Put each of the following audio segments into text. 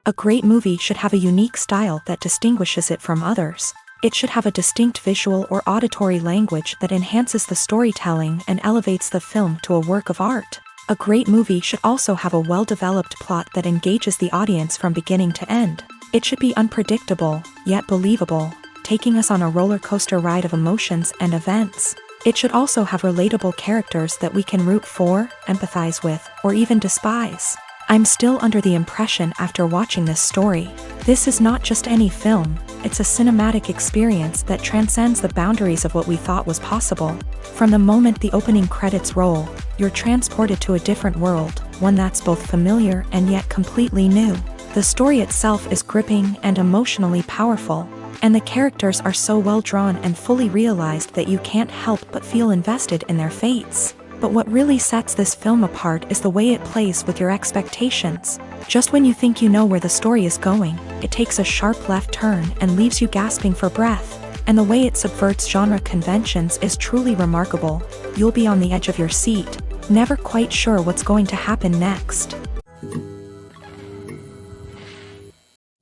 A great movie should have a unique style that distinguishes it from others. It should have a distinct visual or auditory language that enhances the storytelling and elevates the film to a work of art. A great movie should also have a well-developed plot that engages the audience from beginning to end. It should be unpredictable, yet believable, taking us on a roller coaster ride of emotions and events. It should also have relatable characters that we can root for, empathize with, or even despise. I'm still under the impression after watching this story. This is not just any film, it's a cinematic experience that transcends the boundaries of what we thought was possible. From the moment the opening credits roll, you're transported to a different world, one that's both familiar and yet completely new. The story itself is gripping and emotionally powerful, and the characters are so well drawn and fully realized that you can't help but feel invested in their fates. But what really sets this film apart is the way it plays with your expectations. Just when you think you know where the story is going, it takes a sharp left turn and leaves you gasping for breath. And the way it subverts genre conventions is truly remarkable. You'll be on the edge of your seat, never quite sure what's going to happen next.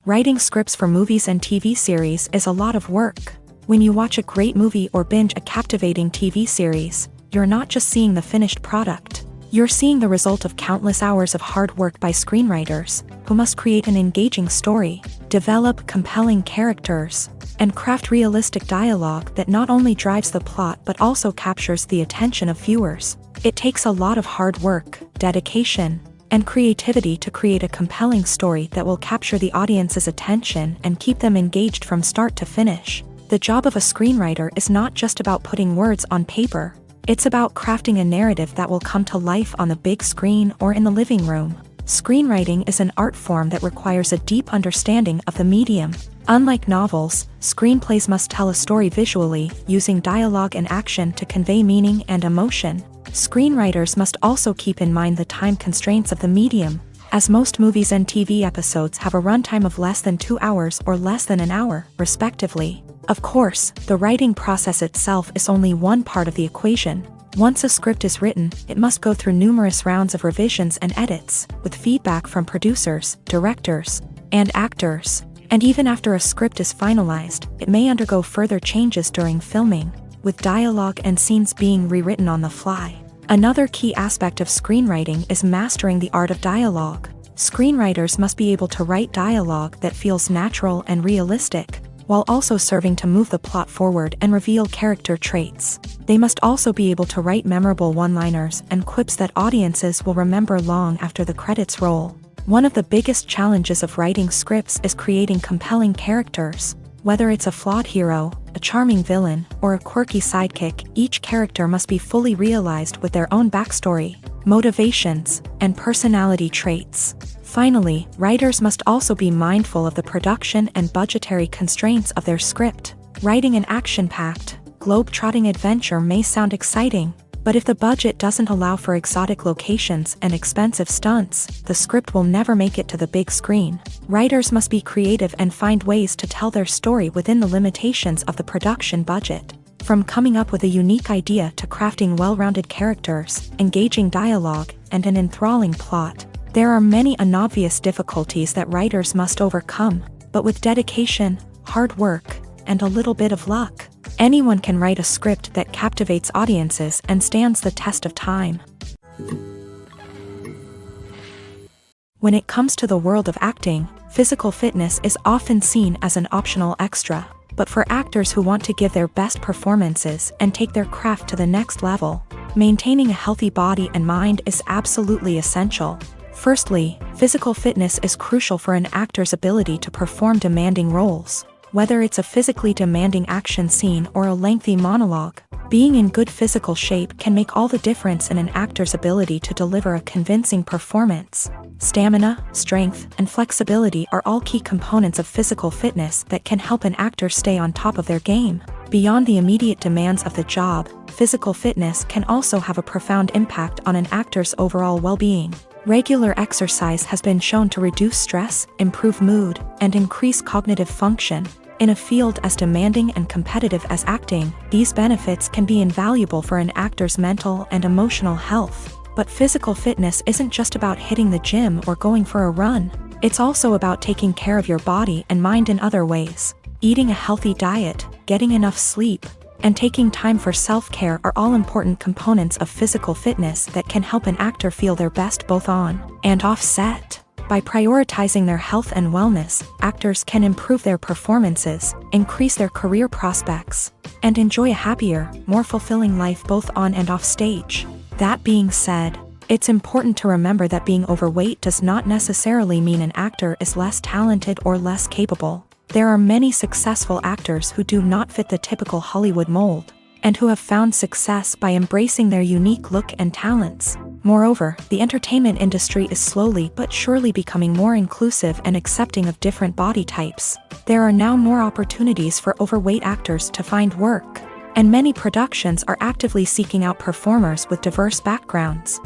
Writing scripts for movies and TV series is a lot of work. When you watch a great movie or binge a captivating TV series, you're not just seeing the finished product. You're seeing the result of countless hours of hard work by screenwriters, who must create an engaging story, develop compelling characters, and craft realistic dialogue that not only drives the plot but also captures the attention of viewers. It takes a lot of hard work, dedication, and creativity to create a compelling story that will capture the audience's attention and keep them engaged from start to finish. The job of a screenwriter is not just about putting words on paper. It's about crafting a narrative that will come to life on the big screen or in the living room. Screenwriting is an art form that requires a deep understanding of the medium. Unlike novels, screenplays must tell a story visually, using dialogue and action to convey meaning and emotion. Screenwriters must also keep in mind the time constraints of the medium, as most movies and TV episodes have a runtime of less than 2 hours or less than an hour, respectively. Of course, the writing process itself is only one part of the equation. Once a script is written, it must go through numerous rounds of revisions and edits, with feedback from producers, directors, and actors. And even after a script is finalized, it may undergo further changes during filming, with dialogue and scenes being rewritten on the fly. Another key aspect of screenwriting is mastering the art of dialogue. Screenwriters must be able to write dialogue that feels natural and realistic, while also serving to move the plot forward and reveal character traits. They must also be able to write memorable one-liners and quips that audiences will remember long after the credits roll. One of the biggest challenges of writing scripts is creating compelling characters. Whether it's a flawed hero, a charming villain, or a quirky sidekick, each character must be fully realized with their own backstory, motivations, and personality traits. Finally, writers must also be mindful of the production and budgetary constraints of their script. Writing an action-packed, globe-trotting adventure may sound exciting, but if the budget doesn't allow for exotic locations and expensive stunts, the script will never make it to the big screen. Writers must be creative and find ways to tell their story within the limitations of the production budget. From coming up with a unique idea to crafting well-rounded characters, engaging dialogue, and an enthralling plot, there are many unobvious difficulties that writers must overcome, but with dedication, hard work, and a little bit of luck, anyone can write a script that captivates audiences and stands the test of time. When it comes to the world of acting, physical fitness is often seen as an optional extra, but for actors who want to give their best performances and take their craft to the next level, maintaining a healthy body and mind is absolutely essential. Firstly, physical fitness is crucial for an actor's ability to perform demanding roles. Whether it's a physically demanding action scene or a lengthy monologue, being in good physical shape can make all the difference in an actor's ability to deliver a convincing performance. Stamina, strength, and flexibility are all key components of physical fitness that can help an actor stay on top of their game. Beyond the immediate demands of the job, physical fitness can also have a profound impact on an actor's overall well-being. Regular exercise has been shown to reduce stress, improve mood, and increase cognitive function. In a field as demanding and competitive as acting, these benefits can be invaluable for an actor's mental and emotional health. But physical fitness isn't just about hitting the gym or going for a run. It's also about taking care of your body and mind in other ways. Eating a healthy diet, getting enough sleep, and taking time for self-care are all important components of physical fitness that can help an actor feel their best both on and off set. By prioritizing their health and wellness, actors can improve their performances, increase their career prospects, and enjoy a happier, more fulfilling life both on and off stage. That being said, it's important to remember that being overweight does not necessarily mean an actor is less talented or less capable. There are many successful actors who do not fit the typical Hollywood mold, and who have found success by embracing their unique look and talents. Moreover, the entertainment industry is slowly but surely becoming more inclusive and accepting of different body types. There are now more opportunities for overweight actors to find work, and many productions are actively seeking out performers with diverse backgrounds.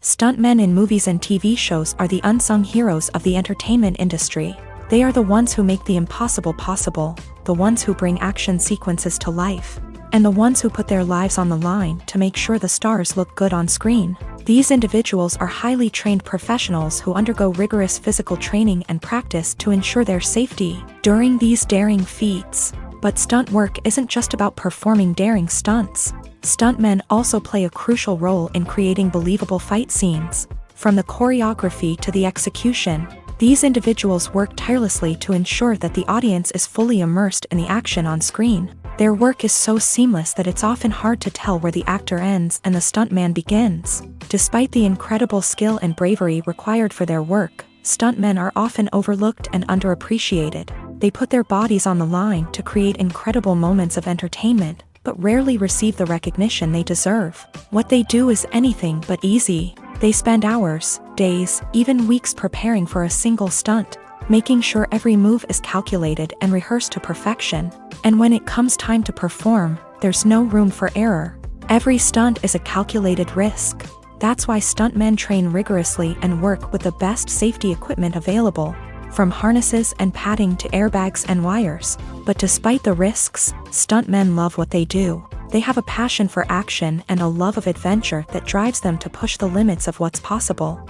Stuntmen in movies and TV shows are the unsung heroes of the entertainment industry. They are the ones who make the impossible possible, the ones who bring action sequences to life, and the ones who put their lives on the line to make sure the stars look good on screen. These individuals are highly trained professionals who undergo rigorous physical training and practice to ensure their safety during these daring feats. But stunt work isn't just about performing daring stunts. Stuntmen also play a crucial role in creating believable fight scenes. From the choreography to the execution, these individuals work tirelessly to ensure that the audience is fully immersed in the action on screen. Their work is so seamless that it's often hard to tell where the actor ends and the stuntman begins. Despite the incredible skill and bravery required for their work, stuntmen are often overlooked and underappreciated. They put their bodies on the line to create incredible moments of entertainment, but rarely receive the recognition they deserve. What they do is anything but easy. They spend hours, days, even weeks preparing for a single stunt, making sure every move is calculated and rehearsed to perfection. And when it comes time to perform, there's no room for error. Every stunt is a calculated risk. That's why stuntmen train rigorously and work with the best safety equipment available, from harnesses and padding to airbags and wires. But despite the risks, stuntmen love what they do. They have a passion for action and a love of adventure that drives them to push the limits of what's possible.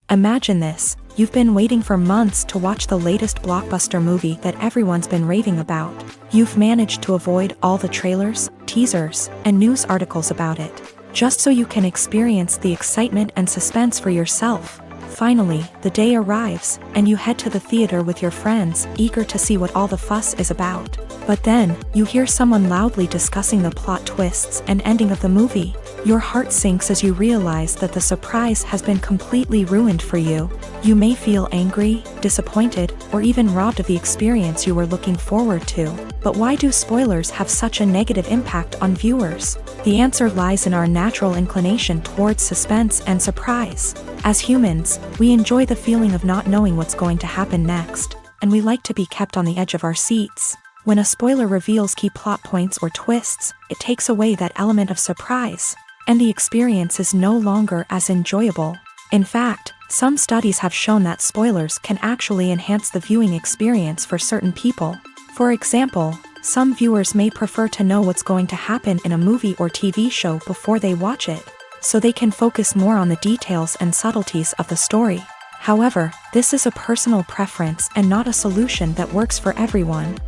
Imagine this: you've been waiting for months to watch the latest blockbuster movie that everyone's been raving about. You've managed to avoid all the trailers, teasers, and news articles about it, just so you can experience the excitement and suspense for yourself. Finally, the day arrives, and you head to the theater with your friends, eager to see what all the fuss is about. But then, you hear someone loudly discussing the plot twists and ending of the movie. Your heart sinks as you realize that the surprise has been completely ruined for you. You may feel angry, disappointed, or even robbed of the experience you were looking forward to. But why do spoilers have such a negative impact on viewers? The answer lies in our natural inclination towards suspense and surprise. As humans, we enjoy the feeling of not knowing what's going to happen next, and we like to be kept on the edge of our seats. When a spoiler reveals key plot points or twists, it takes away that element of surprise, and the experience is no longer as enjoyable. In fact, some studies have shown that spoilers can actually enhance the viewing experience for certain people. For example, some viewers may prefer to know what's going to happen in a movie or TV show before they watch it, so they can focus more on the details and subtleties of the story. However, this is a personal preference and not a solution that works for everyone.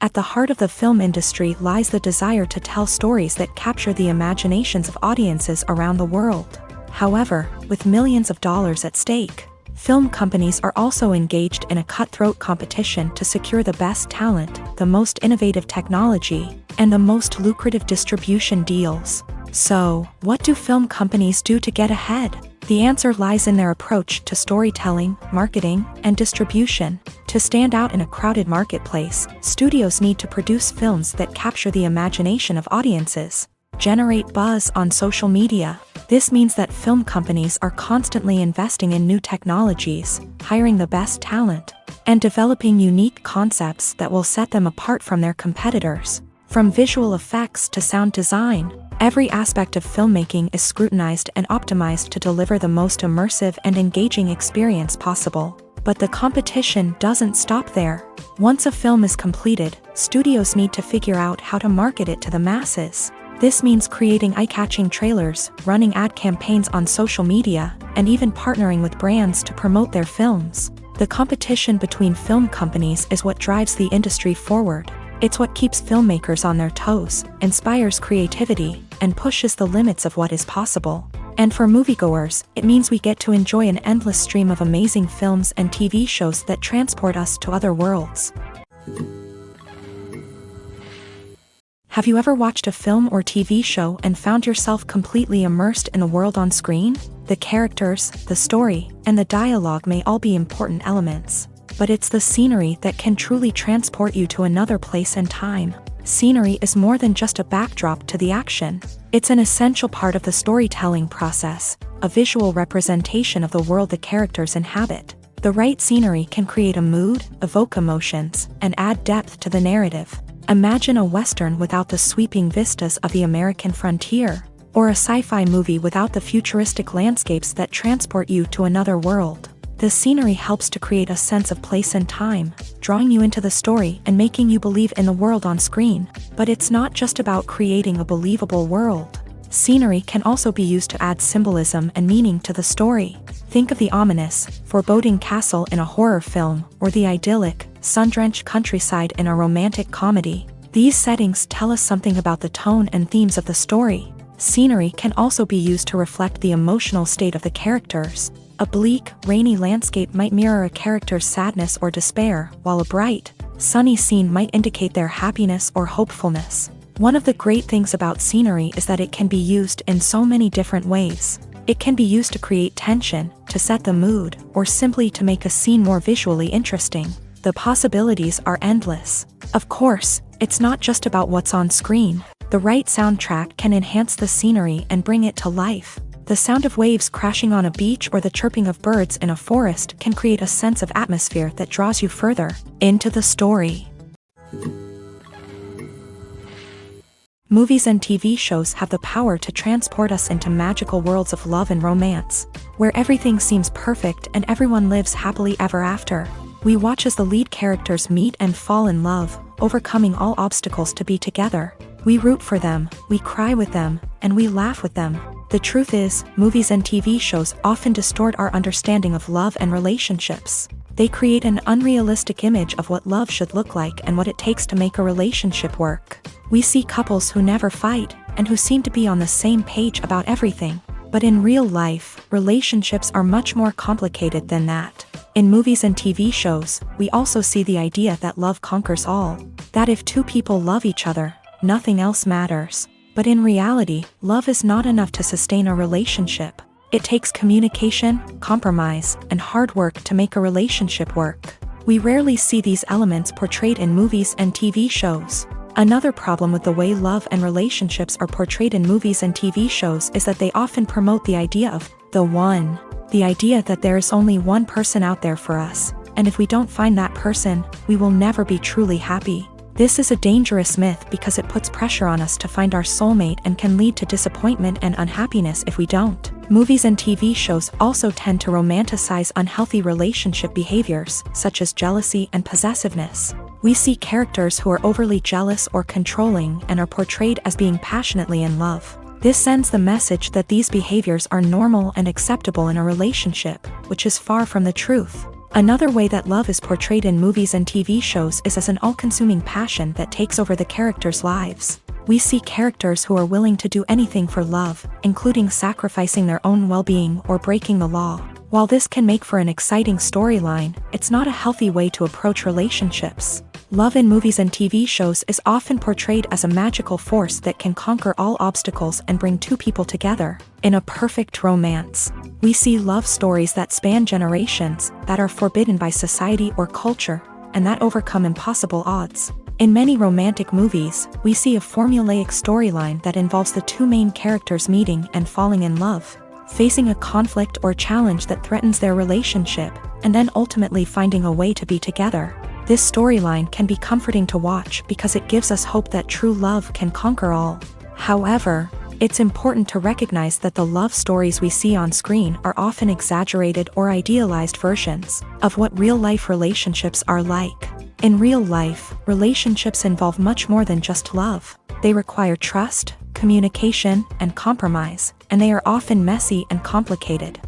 At the heart of the film industry lies the desire to tell stories that capture the imaginations of audiences around the world. However, with millions of dollars at stake, film companies are also engaged in a cutthroat competition to secure the best talent, the most innovative technology, and the most lucrative distribution deals. So, what do film companies do to get ahead? The answer lies in their approach to storytelling, marketing, and distribution. To stand out in a crowded marketplace, studios need to produce films that capture the imagination of audiences, generate buzz on social media. This means that film companies are constantly investing in new technologies, hiring the best talent, and developing unique concepts that will set them apart from their competitors. From visual effects to sound design, every aspect of filmmaking is scrutinized and optimized to deliver the most immersive and engaging experience possible. But the competition doesn't stop there. Once a film is completed, studios need to figure out how to market it to the masses. This means creating eye-catching trailers, running ad campaigns on social media, and even partnering with brands to promote their films. The competition between film companies is what drives the industry forward. It's what keeps filmmakers on their toes, inspires creativity, and pushes the limits of what is possible. And for moviegoers, it means we get to enjoy an endless stream of amazing films and TV shows that transport us to other worlds. Have you ever watched a film or TV show and found yourself completely immersed in the world on screen? The characters, the story, and the dialogue may all be important elements, but it's the scenery that can truly transport you to another place and time. Scenery is more than just a backdrop to the action. It's an essential part of the storytelling process, a visual representation of the world the characters inhabit. The right scenery can create a mood, evoke emotions, and add depth to the narrative. Imagine a Western without the sweeping vistas of the American frontier, or a sci-fi movie without the futuristic landscapes that transport you to another world. The scenery helps to create a sense of place and time, drawing you into the story and making you believe in the world on screen. But it's not just about creating a believable world. Scenery can also be used to add symbolism and meaning to the story. Think of the ominous, foreboding castle in a horror film, or the idyllic, sun-drenched countryside in a romantic comedy. These settings tell us something about the tone and themes of the story. Scenery can also be used to reflect the emotional state of the characters. A bleak, rainy landscape might mirror a character's sadness or despair, while a bright, sunny scene might indicate their happiness or hopefulness. One of the great things about scenery is that it can be used in so many different ways. It can be used to create tension, to set the mood, or simply to make a scene more visually interesting. The possibilities are endless. Of course, it's not just about what's on screen. The right soundtrack can enhance the scenery and bring it to life. The sound of waves crashing on a beach or the chirping of birds in a forest can create a sense of atmosphere that draws you further into the story. Movies and TV shows have the power to transport us into magical worlds of love and romance, where everything seems perfect and everyone lives happily ever after. We watch as the lead characters meet and fall in love, overcoming all obstacles to be together. We root for them, we cry with them, and we laugh with them. The truth is, movies and TV shows often distort our understanding of love and relationships. They create an unrealistic image of what love should look like and what it takes to make a relationship work. We see couples who never fight, and who seem to be on the same page about everything. But in real life, relationships are much more complicated than that. In movies and TV shows, we also see the idea that love conquers all. That if two people love each other, nothing else matters. But in reality, love is not enough to sustain a relationship. It takes communication, compromise, and hard work to make a relationship work. We rarely see these elements portrayed in movies and TV shows. Another problem with the way love and relationships are portrayed in movies and TV shows is that they often promote the idea of the one. The idea that there is only one person out there for us, and if we don't find that person, we will never be truly happy. This is a dangerous myth because it puts pressure on us to find our soulmate and can lead to disappointment and unhappiness if we don't. Movies and TV shows also tend to romanticize unhealthy relationship behaviors, such as jealousy and possessiveness. We see characters who are overly jealous or controlling and are portrayed as being passionately in love. This sends the message that these behaviors are normal and acceptable in a relationship, which is far from the truth. Another way that love is portrayed in movies and TV shows is as an all-consuming passion that takes over the characters' lives. We see characters who are willing to do anything for love, including sacrificing their own well-being or breaking the law. While this can make for an exciting storyline, it's not a healthy way to approach relationships. Love in movies and TV shows is often portrayed as a magical force that can conquer all obstacles and bring two people together in a perfect romance. We see love stories that span generations, that are forbidden by society or culture, and that overcome impossible odds. In many romantic movies, we see a formulaic storyline that involves the two main characters meeting and falling in love, facing a conflict or challenge that threatens their relationship, and then ultimately finding a way to be together. This storyline can be comforting to watch because it gives us hope that true love can conquer all. However, It's important to recognize that the love stories we see on screen are often exaggerated or idealized versions of what real-life relationships are like. In real life, relationships involve much more than just love. They require trust, communication, and compromise, and they are often messy and complicated.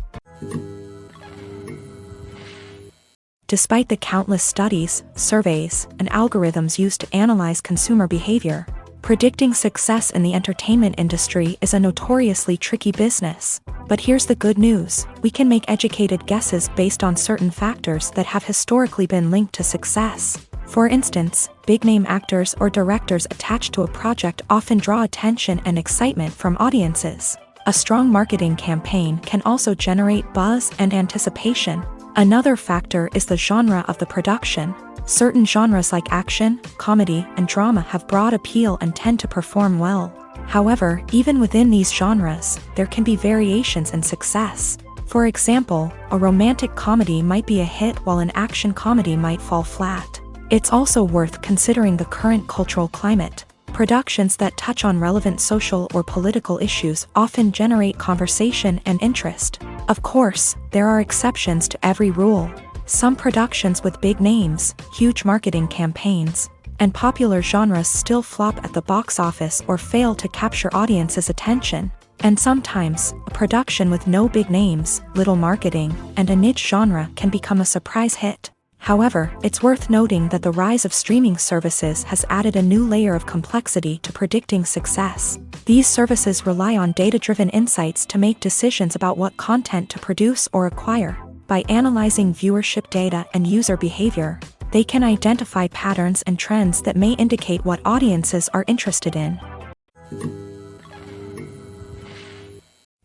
Despite the countless studies, surveys, and algorithms used to analyze consumer behavior, predicting success in the entertainment industry is a notoriously tricky business. But here's the good news: we can make educated guesses based on certain factors that have historically been linked to success. For instance, big-name actors or directors attached to a project often draw attention and excitement from audiences. A strong marketing campaign can also generate buzz and anticipation. Another factor is the genre of the production. Certain genres like action, comedy, and drama have broad appeal and tend to perform well. However, even within these genres, there can be variations in success. For example, a romantic comedy might be a hit while an action comedy might fall flat. It's also worth considering the current cultural climate. Productions that touch on relevant social or political issues often generate conversation and interest. Of course, there are exceptions to every rule. Some productions with big names, huge marketing campaigns, and popular genres still flop at the box office or fail to capture audiences' attention. And sometimes, a production with no big names, little marketing, and a niche genre can become a surprise hit. However, it's worth noting that the rise of streaming services has added a new layer of complexity to predicting success. These services rely on data-driven insights to make decisions about what content to produce or acquire. By analyzing viewership data and user behavior, they can identify patterns and trends that may indicate what audiences are interested in.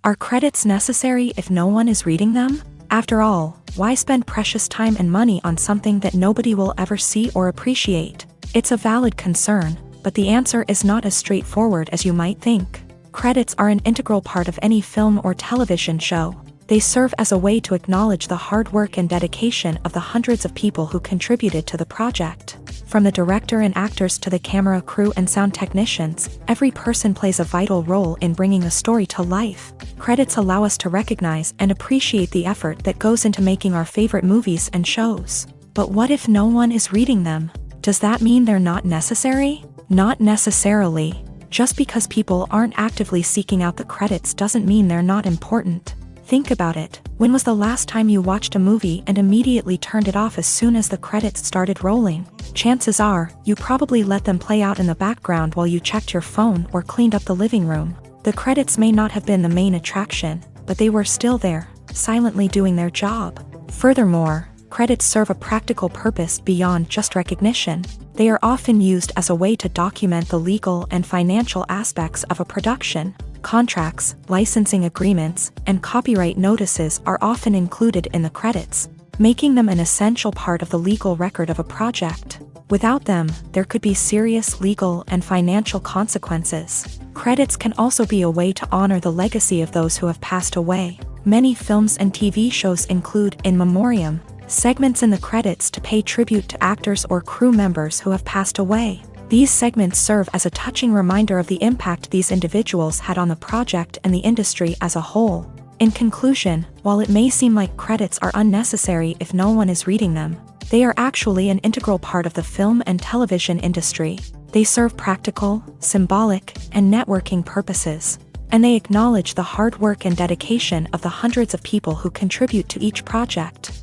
Are credits necessary if no one is reading them? After all, why spend precious time and money on something that nobody will ever see or appreciate? It's a valid concern, but the answer is not as straightforward as you might think. Credits are an integral part of any film or television show. They serve as a way to acknowledge the hard work and dedication of the hundreds of people who contributed to the project. From the director and actors to the camera crew and sound technicians, every person plays a vital role in bringing a story to life. Credits allow us to recognize and appreciate the effort that goes into making our favorite movies and shows. But what if no one is reading them? Does that mean they're not necessary? Not necessarily. Just because people aren't actively seeking out the credits doesn't mean they're not important. Think about it. When was the last time you watched a movie and immediately turned it off as soon as the credits started rolling? Chances are, you probably let them play out in the background while you checked your phone or cleaned up the living room. The credits may not have been the main attraction, but they were still there, silently doing their job. Furthermore, credits serve a practical purpose beyond just recognition. They are often used as a way to document the legal and financial aspects of a production. Contracts, licensing agreements, and copyright notices are often included in the credits, making them an essential part of the legal record of a project. Without them, there could be serious legal and financial consequences. Credits can also be a way to honor the legacy of those who have passed away. Many films and TV shows include in memoriam segments in the credits to pay tribute to actors or crew members who have passed away. These segments serve as a touching reminder of the impact these individuals had on the project and the industry as a whole. In conclusion, while it may seem like credits are unnecessary if no one is reading them, they are actually an integral part of the film and television industry. They serve practical, symbolic, and networking purposes, and they acknowledge the hard work and dedication of the hundreds of people who contribute to each project.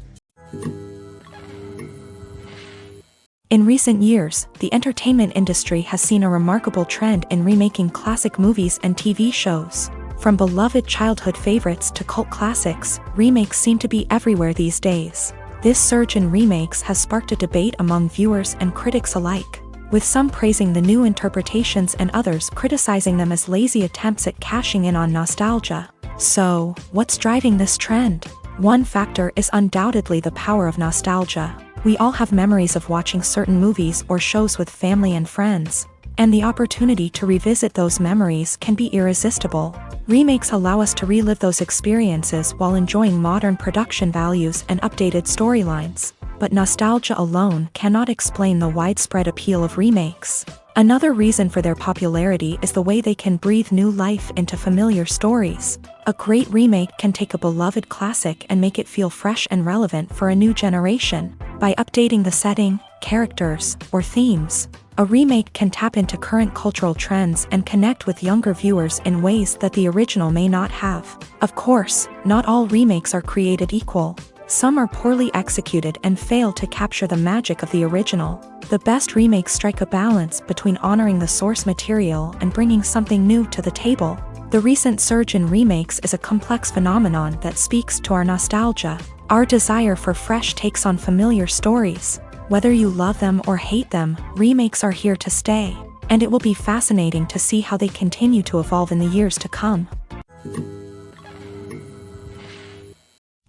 In recent years, the entertainment industry has seen a remarkable trend in remaking classic movies and TV shows. From beloved childhood favorites to cult classics, remakes seem to be everywhere these days. This surge in remakes has sparked a debate among viewers and critics alike, with some praising the new interpretations and others criticizing them as lazy attempts at cashing in on nostalgia. So, what's driving this trend? One factor is undoubtedly the power of nostalgia. We all have memories of watching certain movies or shows with family and friends, and the opportunity to revisit those memories can be irresistible. Remakes allow us to relive those experiences while enjoying modern production values and updated storylines. But nostalgia alone cannot explain the widespread appeal of remakes. Another reason for their popularity is the way they can breathe new life into familiar stories. A great remake can take a beloved classic and make it feel fresh and relevant for a new generation. By updating the setting, characters, or themes, a remake can tap into current cultural trends and connect with younger viewers in ways that the original may not have. Of course, not all remakes are created equal. Some are poorly executed and fail to capture the magic of the original. The best remakes strike a balance between honoring the source material and bringing something new to the table. The recent surge in remakes is a complex phenomenon that speaks to our nostalgia, our desire for fresh takes on familiar stories. Whether you love them or hate them, remakes are here to stay, and it will be fascinating to see how they continue to evolve in the years to come.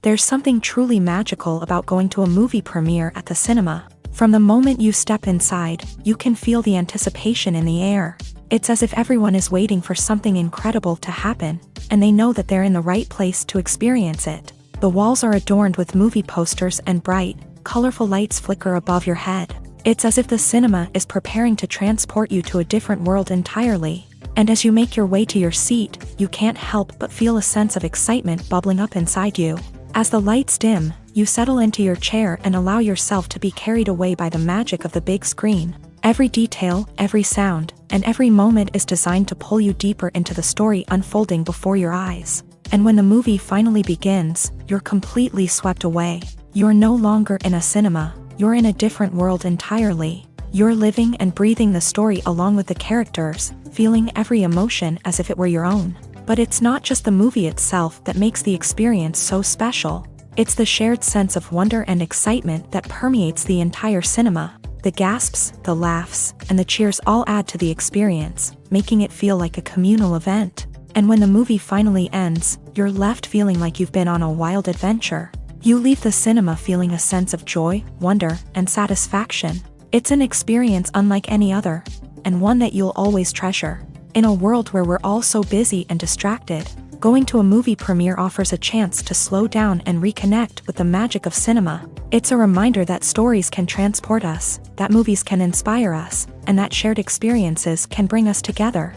There's something truly magical about going to a movie premiere at the cinema. From the moment you step inside, you can feel the anticipation in the air. It's as if everyone is waiting for something incredible to happen, and they know that they're in the right place to experience it. The walls are adorned with movie posters and bright, colorful lights flicker above your head. It's as if the cinema is preparing to transport you to a different world entirely. And as you make your way to your seat, you can't help but feel a sense of excitement bubbling up inside you. As the lights dim, you settle into your chair and allow yourself to be carried away by the magic of the big screen. Every detail, every sound, and every moment is designed to pull you deeper into the story unfolding before your eyes. And when the movie finally begins, you're completely swept away. You're no longer in a cinema, you're in a different world entirely. You're living and breathing the story along with the characters, feeling every emotion as if it were your own. But it's not just the movie itself that makes the experience so special. It's the shared sense of wonder and excitement that permeates the entire cinema. The gasps, the laughs, and the cheers all add to the experience, making it feel like a communal event. And when the movie finally ends, you're left feeling like you've been on a wild adventure. You leave the cinema feeling a sense of joy, wonder, and satisfaction. It's an experience unlike any other, and one that you'll always treasure. In a world where we're all so busy and distracted, going to a movie premiere offers a chance to slow down and reconnect with the magic of cinema. It's a reminder that stories can transport us, that movies can inspire us, and that shared experiences can bring us together.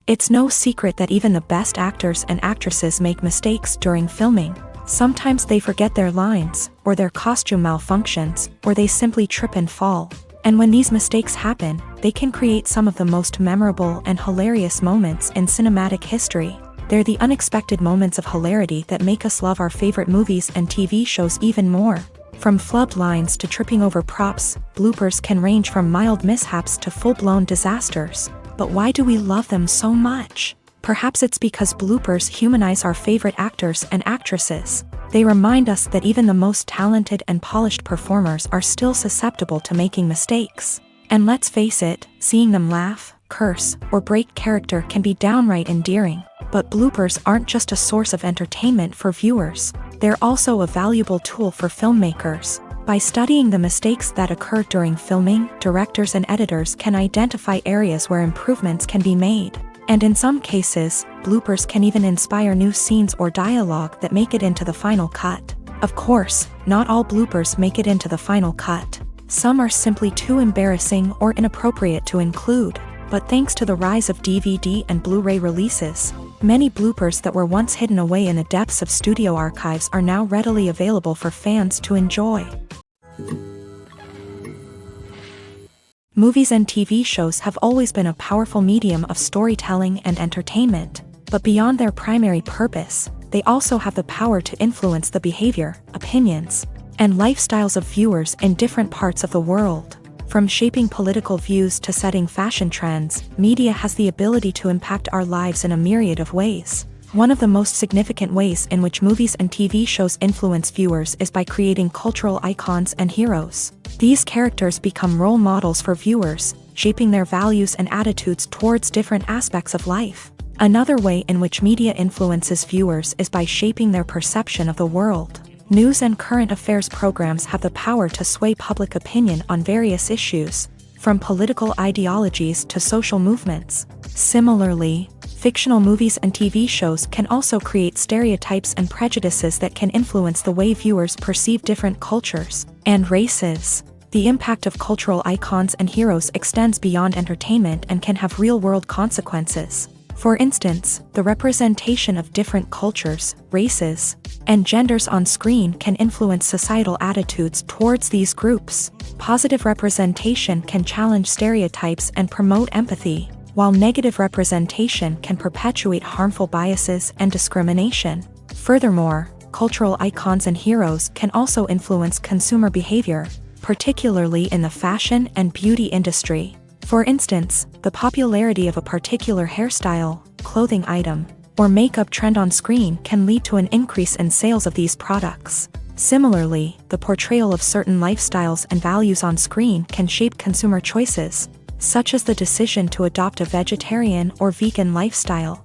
It's no secret that even the best actors and actresses make mistakes during filming. Sometimes they forget their lines, or their costume malfunctions, or they simply trip and fall. And when these mistakes happen, they can create some of the most memorable and hilarious moments in cinematic history. They're the unexpected moments of hilarity that make us love our favorite movies and TV shows even more. From flubbed lines to tripping over props, bloopers can range from mild mishaps to full-blown disasters. But why do we love them so much? Perhaps it's because bloopers humanize our favorite actors and actresses. They remind us that even the most talented and polished performers are still susceptible to making mistakes. And let's face it, seeing them laugh, curse, or break character can be downright endearing. But bloopers aren't just a source of entertainment for viewers. They're also a valuable tool for filmmakers. By studying the mistakes that occur during filming, directors and editors can identify areas where improvements can be made. And in some cases, bloopers can even inspire new scenes or dialogue that make it into the final cut. Of course, not all bloopers make it into the final cut. Some are simply too embarrassing or inappropriate to include. But thanks to the rise of DVD and Blu-ray releases, many bloopers that were once hidden away in the depths of studio archives are now readily available for fans to enjoy. Movies and TV shows have always been a powerful medium of storytelling and entertainment, but beyond their primary purpose, they also have the power to influence the behavior, opinions, and lifestyles of viewers in different parts of the world. From shaping political views to setting fashion trends, media has the ability to impact our lives in a myriad of ways. One of the most significant ways in which movies and TV shows influence viewers is by creating cultural icons and heroes. These characters become role models for viewers, shaping their values and attitudes towards different aspects of life. Another way in which media influences viewers is by shaping their perception of the world. News and current affairs programs have the power to sway public opinion on various issues, from political ideologies to social movements. Similarly, fictional movies and TV shows can also create stereotypes and prejudices that can influence the way viewers perceive different cultures and races. The impact of cultural icons and heroes extends beyond entertainment and can have real-world consequences. For instance, the representation of different cultures, races, and genders on screen can influence societal attitudes towards these groups. Positive representation can challenge stereotypes and promote empathy, while negative representation can perpetuate harmful biases and discrimination. Furthermore, cultural icons and heroes can also influence consumer behavior, particularly in the fashion and beauty industry. For instance, the popularity of a particular hairstyle, clothing item, or makeup trend on screen can lead to an increase in sales of these products. Similarly, the portrayal of certain lifestyles and values on screen can shape consumer choices, such as the decision to adopt a vegetarian or vegan lifestyle.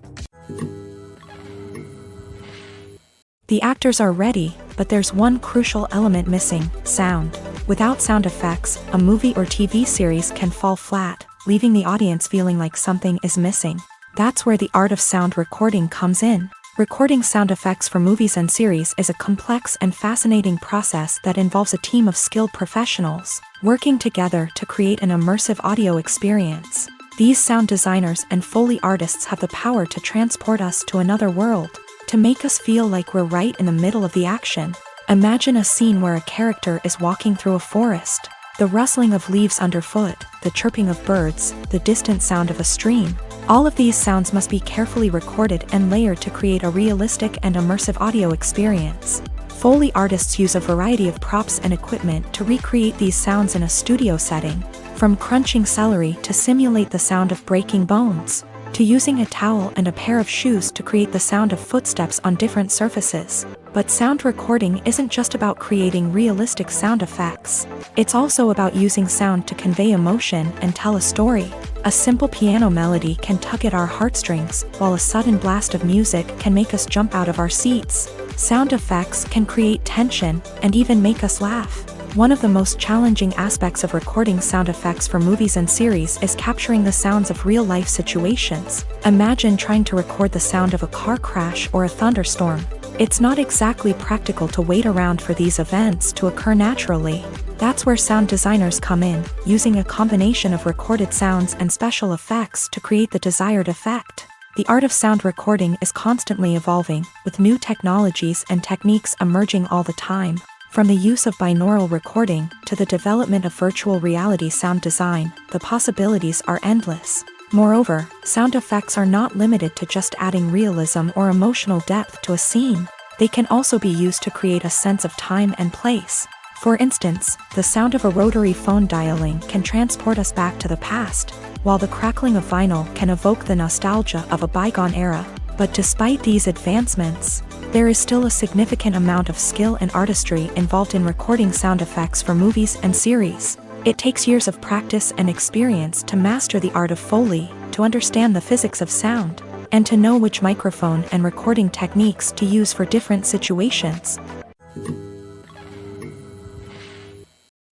The actors are ready, but there's one crucial element missing: sound. Without sound effects, a movie or TV series can fall flat, leaving the audience feeling like something is missing. That's where the art of sound recording comes in. Recording sound effects for movies and series is a complex and fascinating process that involves a team of skilled professionals working together to create an immersive audio experience. These sound designers and Foley artists have the power to transport us to another world, to make us feel like we're right in the middle of the action. Imagine a scene where a character is walking through a forest. The rustling of leaves underfoot, the chirping of birds, the distant sound of a stream. All of these sounds must be carefully recorded and layered to create a realistic and immersive audio experience. Foley artists use a variety of props and equipment to recreate these sounds in a studio setting, from crunching celery to simulate the sound of breaking bones, to using a towel and a pair of shoes to create the sound of footsteps on different surfaces. But sound recording isn't just about creating realistic sound effects. It's also about using sound to convey emotion and tell a story. A simple piano melody can tug at our heartstrings, while a sudden blast of music can make us jump out of our seats. Sound effects can create tension and even make us laugh. One of the most challenging aspects of recording sound effects for movies and series is capturing the sounds of real-life situations. Imagine trying to record the sound of a car crash or a thunderstorm. It's not exactly practical to wait around for these events to occur naturally. That's where sound designers come in, using a combination of recorded sounds and special effects to create the desired effect. The art of sound recording is constantly evolving, with new technologies and techniques emerging all the time. From the use of binaural recording to the development of virtual reality sound design, the possibilities are endless. Moreover, sound effects are not limited to just adding realism or emotional depth to a scene. They can also be used to create a sense of time and place. For instance, the sound of a rotary phone dialing can transport us back to the past, while the crackling of vinyl can evoke the nostalgia of a bygone era. But despite these advancements, there is still a significant amount of skill and artistry involved in recording sound effects for movies and series. It takes years of practice and experience to master the art of Foley, to understand the physics of sound, and to know which microphone and recording techniques to use for different situations.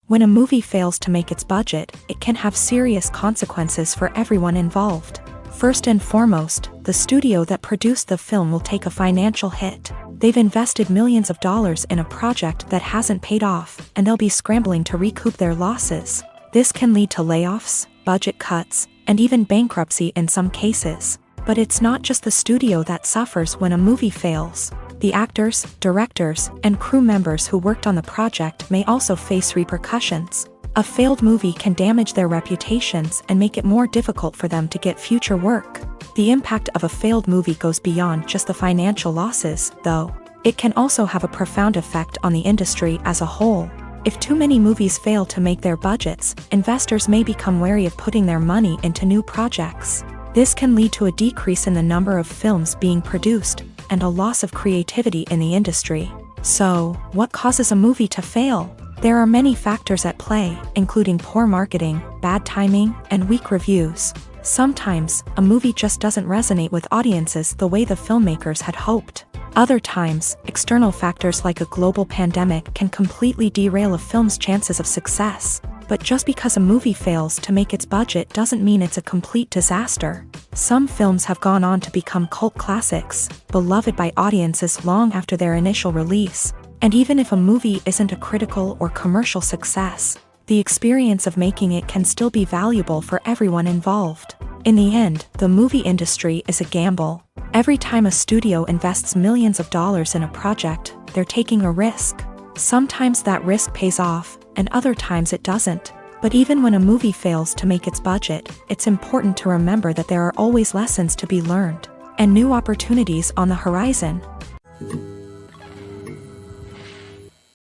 When a movie fails to make its budget, it can have serious consequences for everyone involved. First and foremost, the studio that produced the film will take a financial hit. They've invested millions of dollars in a project that hasn't paid off, and they'll be scrambling to recoup their losses. This can lead to layoffs, budget cuts, and even bankruptcy in some cases. But it's not just the studio that suffers when a movie fails. The actors, directors, and crew members who worked on the project may also face repercussions. A failed movie can damage their reputations and make it more difficult for them to get future work. The impact of a failed movie goes beyond just the financial losses, though. It can also have a profound effect on the industry as a whole. If too many movies fail to make their budgets, investors may become wary of putting their money into new projects. This can lead to a decrease in the number of films being produced, and a loss of creativity in the industry. So, what causes a movie to fail? There are many factors at play, including poor marketing, bad timing, and weak reviews. Sometimes, a movie just doesn't resonate with audiences the way the filmmakers had hoped. Other times, external factors like a global pandemic can completely derail a film's chances of success. But just because a movie fails to make its budget doesn't mean it's a complete disaster. Some films have gone on to become cult classics, beloved by audiences long after their initial release. And even if a movie isn't a critical or commercial success, the experience of making it can still be valuable for everyone involved. In the end, the movie industry is a gamble. Every time a studio invests millions of dollars in a project, they're taking a risk. Sometimes that risk pays off, and other times it doesn't. But even when a movie fails to make its budget, it's important to remember that there are always lessons to be learned, and new opportunities on the horizon.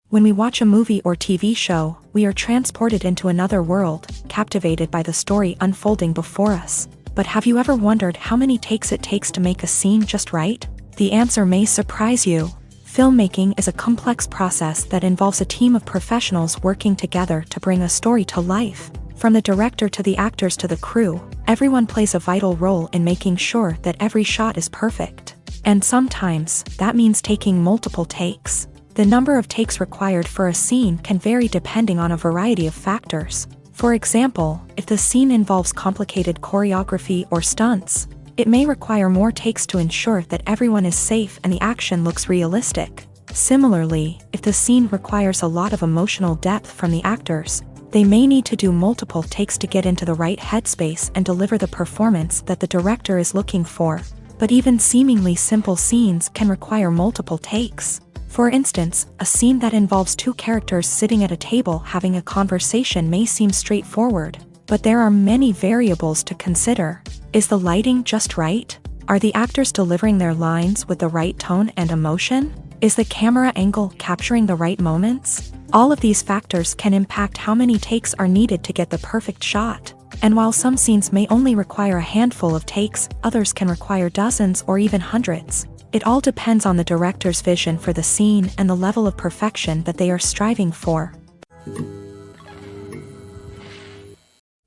When we watch a movie or TV show, we are transported into another world, captivated by the story unfolding before us. But have you ever wondered how many takes it takes to make a scene just right? The answer may surprise you. Filmmaking is a complex process that involves a team of professionals working together to bring a story to life. From the director to the actors to the crew, everyone plays a vital role in making sure that every shot is perfect. And sometimes, that means taking multiple takes. The number of takes required for a scene can vary depending on a variety of factors. For example, if the scene involves complicated choreography or stunts, it may require more takes to ensure that everyone is safe and the action looks realistic. Similarly, if the scene requires a lot of emotional depth from the actors, they may need to do multiple takes to get into the right headspace and deliver the performance that the director is looking for. But even seemingly simple scenes can require multiple takes. For instance, a scene that involves two characters sitting at a table having a conversation may seem straightforward, but there are many variables to consider. Is the lighting just right? Are the actors delivering their lines with the right tone and emotion? Is the camera angle capturing the right moments? All of these factors can impact how many takes are needed to get the perfect shot. And while some scenes may only require a handful of takes, others can require dozens or even hundreds. It all depends on the director's vision for the scene and the level of perfection that they are striving for.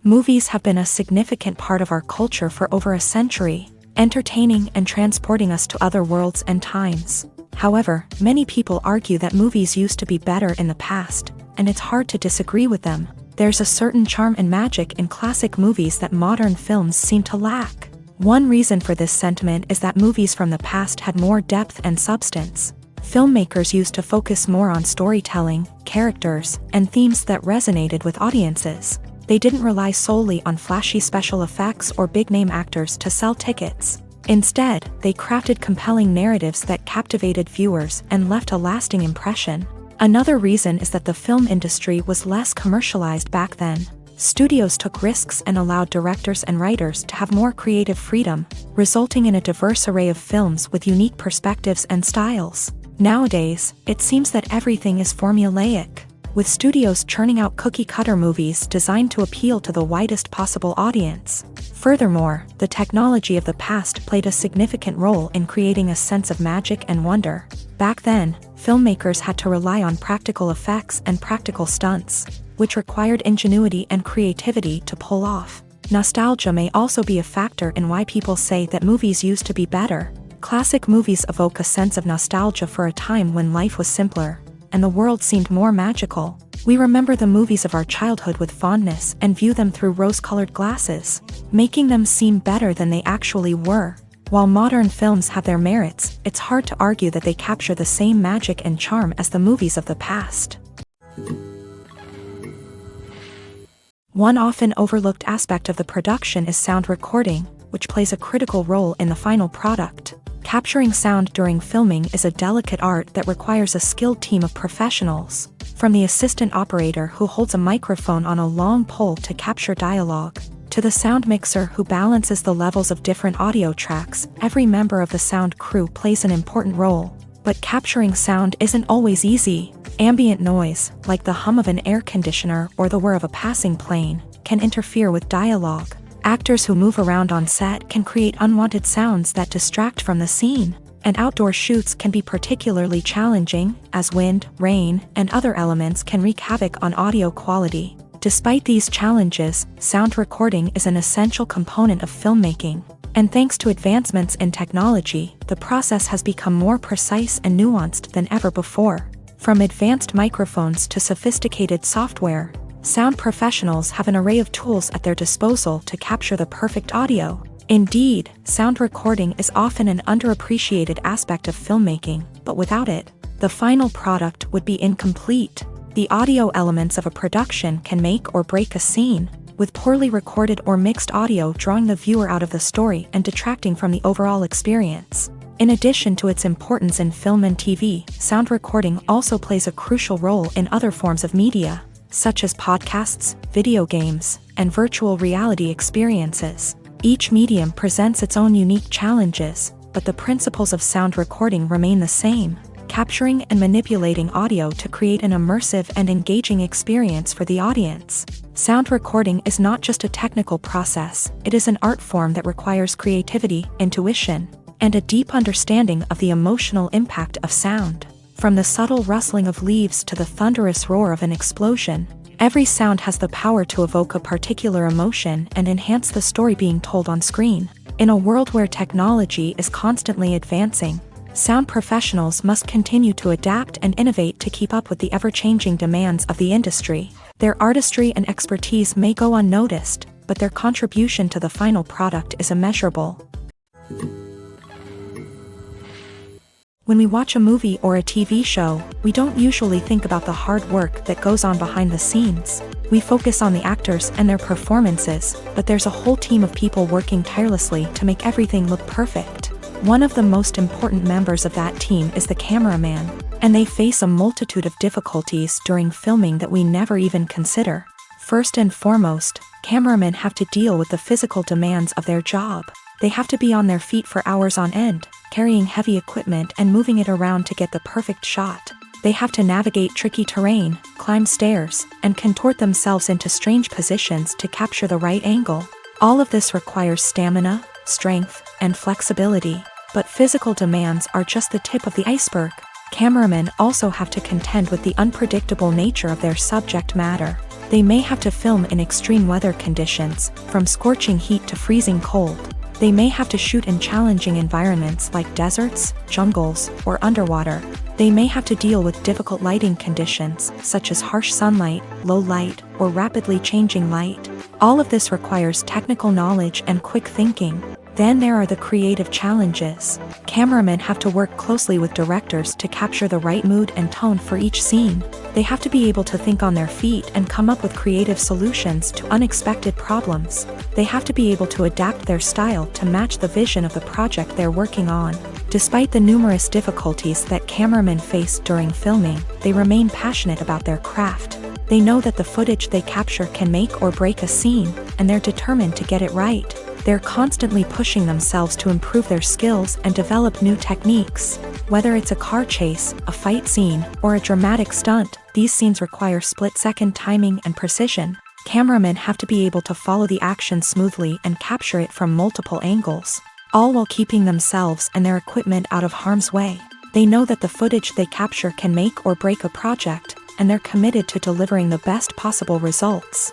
Movies have been a significant part of our culture for over a century, entertaining and transporting us to other worlds and times. However, many people argue that movies used to be better in the past, and it's hard to disagree with them. There's a certain charm and magic in classic movies that modern films seem to lack. One reason for this sentiment is that movies from the past had more depth and substance. Filmmakers used to focus more on storytelling, characters, and themes that resonated with audiences. They didn't rely solely on flashy special effects or big-name actors to sell tickets. Instead, they crafted compelling narratives that captivated viewers and left a lasting impression. Another reason is that the film industry was less commercialized back then. Studios took risks and allowed directors and writers to have more creative freedom, resulting in a diverse array of films with unique perspectives and styles. Nowadays, it seems that everything is formulaic, with studios churning out cookie-cutter movies designed to appeal to the widest possible audience. Furthermore, the technology of the past played a significant role in creating a sense of magic and wonder. Back then, filmmakers had to rely on practical effects and practical stunts, which required ingenuity and creativity to pull off. Nostalgia may also be a factor in why people say that movies used to be better. Classic movies evoke a sense of nostalgia for a time when life was simpler, and the world seemed more magical. We remember the movies of our childhood with fondness and view them through rose-colored glasses, making them seem better than they actually were. While modern films have their merits, it's hard to argue that they capture the same magic and charm as the movies of the past. One often overlooked aspect of the production is sound recording, which plays a critical role in the final product. Capturing sound during filming is a delicate art that requires a skilled team of professionals. From the assistant operator who holds a microphone on a long pole to capture dialogue, to the sound mixer who balances the levels of different audio tracks, every member of the sound crew plays an important role. But capturing sound isn't always easy. Ambient noise, like the hum of an air conditioner or the whir of a passing plane, can interfere with dialogue. Actors who move around on set can create unwanted sounds that distract from the scene. And outdoor shoots can be particularly challenging, as wind, rain, and other elements can wreak havoc on audio quality. Despite these challenges, sound recording is an essential component of filmmaking. And thanks to advancements in technology, the process has become more precise and nuanced than ever before. From advanced microphones to sophisticated software, sound professionals have an array of tools at their disposal to capture the perfect audio. Indeed, sound recording is often an underappreciated aspect of filmmaking, but without it, the final product would be incomplete. The audio elements of a production can make or break a scene, with poorly recorded or mixed audio drawing the viewer out of the story and detracting from the overall experience. In addition to its importance in film and TV, sound recording also plays a crucial role in other forms of media, such as podcasts, video games, and virtual reality experiences. Each medium presents its own unique challenges, but the principles of sound recording remain the same, capturing and manipulating audio to create an immersive and engaging experience for the audience. Sound recording is not just a technical process, it is an art form that requires creativity, intuition, and a deep understanding of the emotional impact of sound. From the subtle rustling of leaves to the thunderous roar of an explosion, every sound has the power to evoke a particular emotion and enhance the story being told on screen. In a world where technology is constantly advancing, sound professionals must continue to adapt and innovate to keep up with the ever-changing demands of the industry. Their artistry and expertise may go unnoticed, but their contribution to the final product is immeasurable. When we watch a movie or a TV show, we don't usually think about the hard work that goes on behind the scenes. We focus on the actors and their performances, but there's a whole team of people working tirelessly to make everything look perfect. One of the most important members of that team is the cameraman, and they face a multitude of difficulties during filming that we never even consider. First and foremost, cameramen have to deal with the physical demands of their job. They have to be on their feet for hours on end, carrying heavy equipment and moving it around to get the perfect shot. They have to navigate tricky terrain, climb stairs, and contort themselves into strange positions to capture the right angle. All of this requires stamina, strength, and flexibility. But physical demands are just the tip of the iceberg. Cameramen also have to contend with the unpredictable nature of their subject matter. They may have to film in extreme weather conditions, from scorching heat to freezing cold. They may have to shoot in challenging environments like deserts, jungles, or underwater. They may have to deal with difficult lighting conditions, such as harsh sunlight, low light, or rapidly changing light. All of this requires technical knowledge and quick thinking. Then there are the creative challenges. Cameramen have to work closely with directors to capture the right mood and tone for each scene. They have to be able to think on their feet and come up with creative solutions to unexpected problems. They have to be able to adapt their style to match the vision of the project they're working on. Despite the numerous difficulties that cameramen face during filming, they remain passionate about their craft. They know that the footage they capture can make or break a scene, and they're determined to get it right. They're constantly pushing themselves to improve their skills and develop new techniques. Whether it's a car chase, a fight scene, or a dramatic stunt, these scenes require split-second timing and precision. Cameramen have to be able to follow the action smoothly and capture it from multiple angles, all while keeping themselves and their equipment out of harm's way. They know that the footage they capture can make or break a project, and they're committed to delivering the best possible results.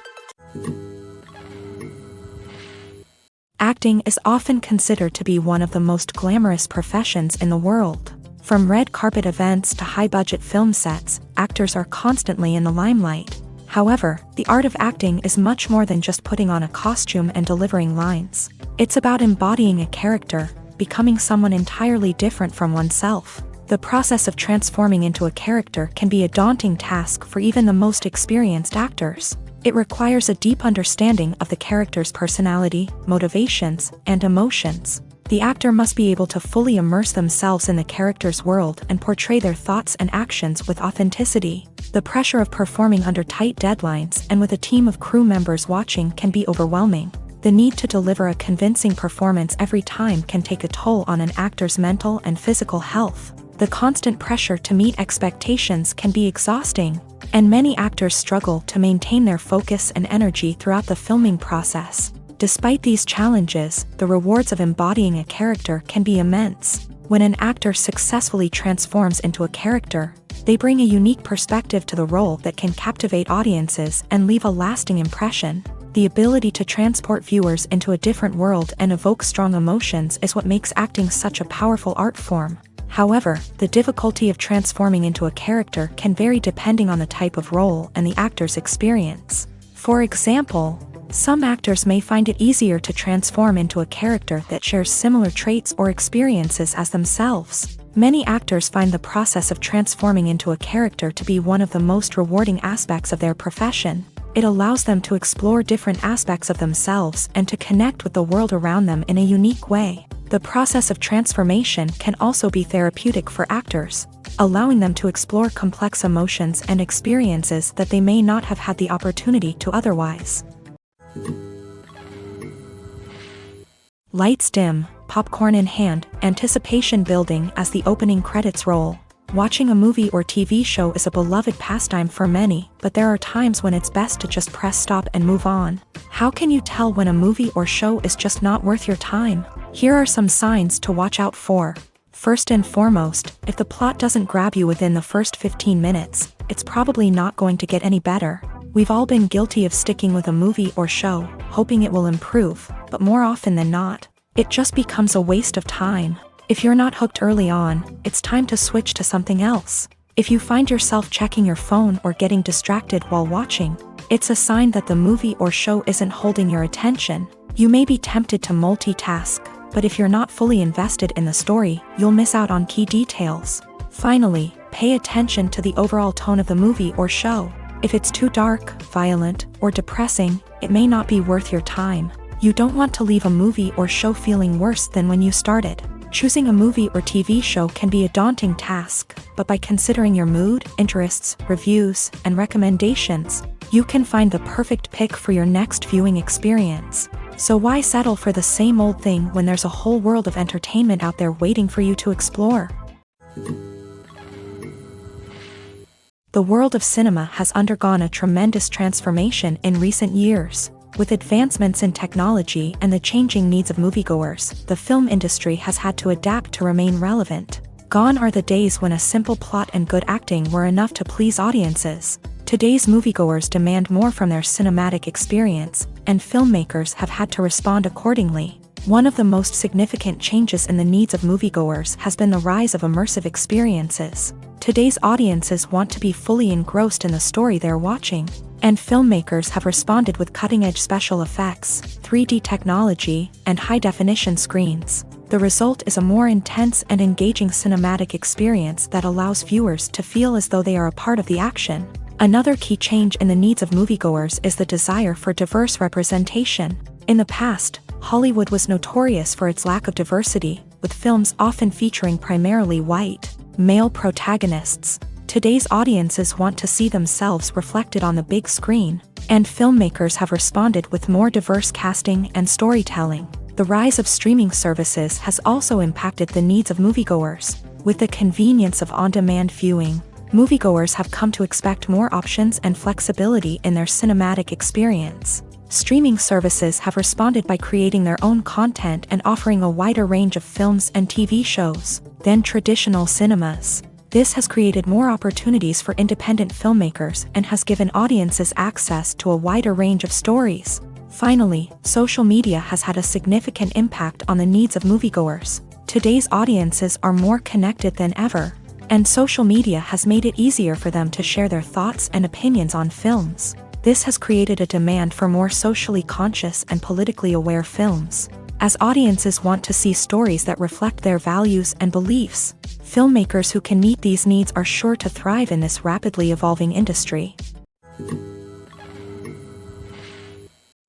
Acting is often considered to be one of the most glamorous professions in the world. From red carpet events to high-budget film sets, actors are constantly in the limelight. However, the art of acting is much more than just putting on a costume and delivering lines. It's about embodying a character, becoming someone entirely different from oneself. The process of transforming into a character can be a daunting task for even the most experienced actors. It requires a deep understanding of the character's personality, motivations, and emotions. The actor must be able to fully immerse themselves in the character's world and portray their thoughts and actions with authenticity. The pressure of performing under tight deadlines and with a team of crew members watching can be overwhelming. The need to deliver a convincing performance every time can take a toll on an actor's mental and physical health. The constant pressure to meet expectations can be exhausting, and many actors struggle to maintain their focus and energy throughout the filming process. Despite these challenges, the rewards of embodying a character can be immense. When an actor successfully transforms into a character, they bring a unique perspective to the role that can captivate audiences and leave a lasting impression. The ability to transport viewers into a different world and evoke strong emotions is what makes acting such a powerful art form. However, the difficulty of transforming into a character can vary depending on the type of role and the actor's experience. For example, some actors may find it easier to transform into a character that shares similar traits or experiences as themselves. Many actors find the process of transforming into a character to be one of the most rewarding aspects of their profession. It allows them to explore different aspects of themselves and to connect with the world around them in a unique way. The process of transformation can also be therapeutic for actors, allowing them to explore complex emotions and experiences that they may not have had the opportunity to otherwise. Lights dim, popcorn in hand, anticipation building as the opening credits roll. Watching a movie or TV show is a beloved pastime for many, but there are times when it's best to just press stop and move on. How can you tell when a movie or show is just not worth your time? Here are some signs to watch out for. First and foremost, if the plot doesn't grab you within the first 15 minutes, it's probably not going to get any better. We've all been guilty of sticking with a movie or show, hoping it will improve, but more often than not, it just becomes a waste of time. If you're not hooked early on, it's time to switch to something else. If you find yourself checking your phone or getting distracted while watching, it's a sign that the movie or show isn't holding your attention. You may be tempted to multitask, but if you're not fully invested in the story, you'll miss out on key details. Finally, pay attention to the overall tone of the movie or show. If it's too dark, violent, or depressing, it may not be worth your time. You don't want to leave a movie or show feeling worse than when you started. Choosing a movie or TV show can be a daunting task, but by considering your mood, interests, reviews, and recommendations, you can find the perfect pick for your next viewing experience. So why settle for the same old thing when there's a whole world of entertainment out there waiting for you to explore? The world of cinema has undergone a tremendous transformation in recent years. With advancements in technology and the changing needs of moviegoers, the film industry has had to adapt to remain relevant. Gone are the days when a simple plot and good acting were enough to please audiences. Today's moviegoers demand more from their cinematic experience, and filmmakers have had to respond accordingly. One of the most significant changes in the needs of moviegoers has been the rise of immersive experiences. Today's audiences want to be fully engrossed in the story they're watching, and filmmakers have responded with cutting-edge special effects, 3D technology, and high-definition screens. The result is a more intense and engaging cinematic experience that allows viewers to feel as though they are a part of the action. Another key change in the needs of moviegoers is the desire for diverse representation. In the past, Hollywood was notorious for its lack of diversity, with films often featuring primarily white, male protagonists. Today's audiences want to see themselves reflected on the big screen, and filmmakers have responded with more diverse casting and storytelling. The rise of streaming services has also impacted the needs of moviegoers. With the convenience of on-demand viewing, moviegoers have come to expect more options and flexibility in their cinematic experience. Streaming services have responded by creating their own content and offering a wider range of films and TV shows than traditional cinemas. This has created more opportunities for independent filmmakers and has given audiences access to a wider range of stories. Finally, social media has had a significant impact on the needs of moviegoers. Today's audiences are more connected than ever, and social media has made it easier for them to share their thoughts and opinions on films. This has created a demand for more socially conscious and politically aware films. As audiences want to see stories that reflect their values and beliefs, filmmakers who can meet these needs are sure to thrive in this rapidly evolving industry.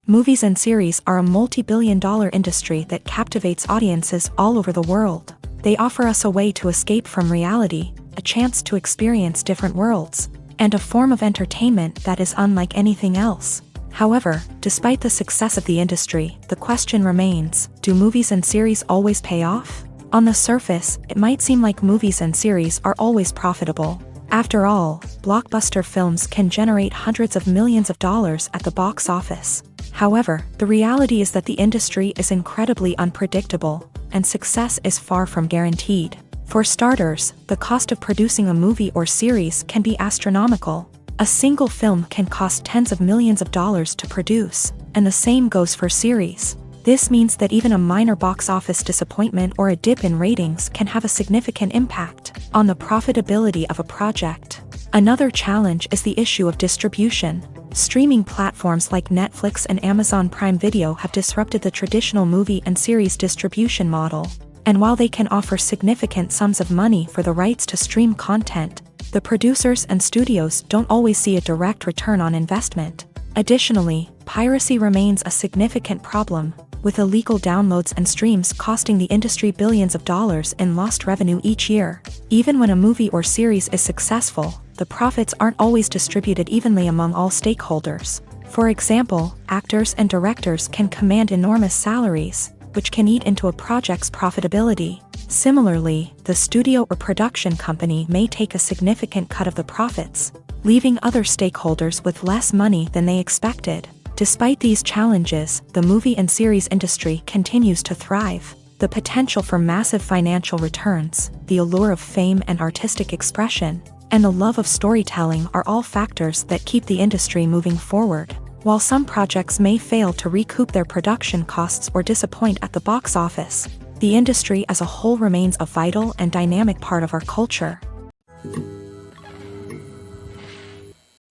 Movies and series are a multi-billion-dollar industry that captivates audiences all over the world. They offer us a way to escape from reality, a chance to experience different worlds, and a form of entertainment that is unlike anything else. However, despite the success of the industry, the question remains, do movies and series always pay off? On the surface, it might seem like movies and series are always profitable. After all, blockbuster films can generate hundreds of millions of dollars at the box office. However, the reality is that the industry is incredibly unpredictable, and success is far from guaranteed. For starters, the cost of producing a movie or series can be astronomical. A single film can cost tens of millions of dollars to produce, and the same goes for series. This means that even a minor box office disappointment or a dip in ratings can have a significant impact on the profitability of a project. Another challenge is the issue of distribution. Streaming platforms like Netflix and Amazon Prime Video have disrupted the traditional movie and series distribution model. And while they can offer significant sums of money for the rights to stream content, the producers and studios don't always see a direct return on investment. Additionally, piracy remains a significant problem, with illegal downloads and streams costing the industry billions of dollars in lost revenue each year. Even when a movie or series is successful, the profits aren't always distributed evenly among all stakeholders. For example, actors and directors can command enormous salaries, which can eat into a project's profitability. Similarly, the studio or production company may take a significant cut of the profits, leaving other stakeholders with less money than they expected. Despite these challenges, the movie and series industry continues to thrive. The potential for massive financial returns, the allure of fame and artistic expression, and the love of storytelling are all factors that keep the industry moving forward. While some projects may fail to recoup their production costs or disappoint at the box office, the industry as a whole remains a vital and dynamic part of our culture.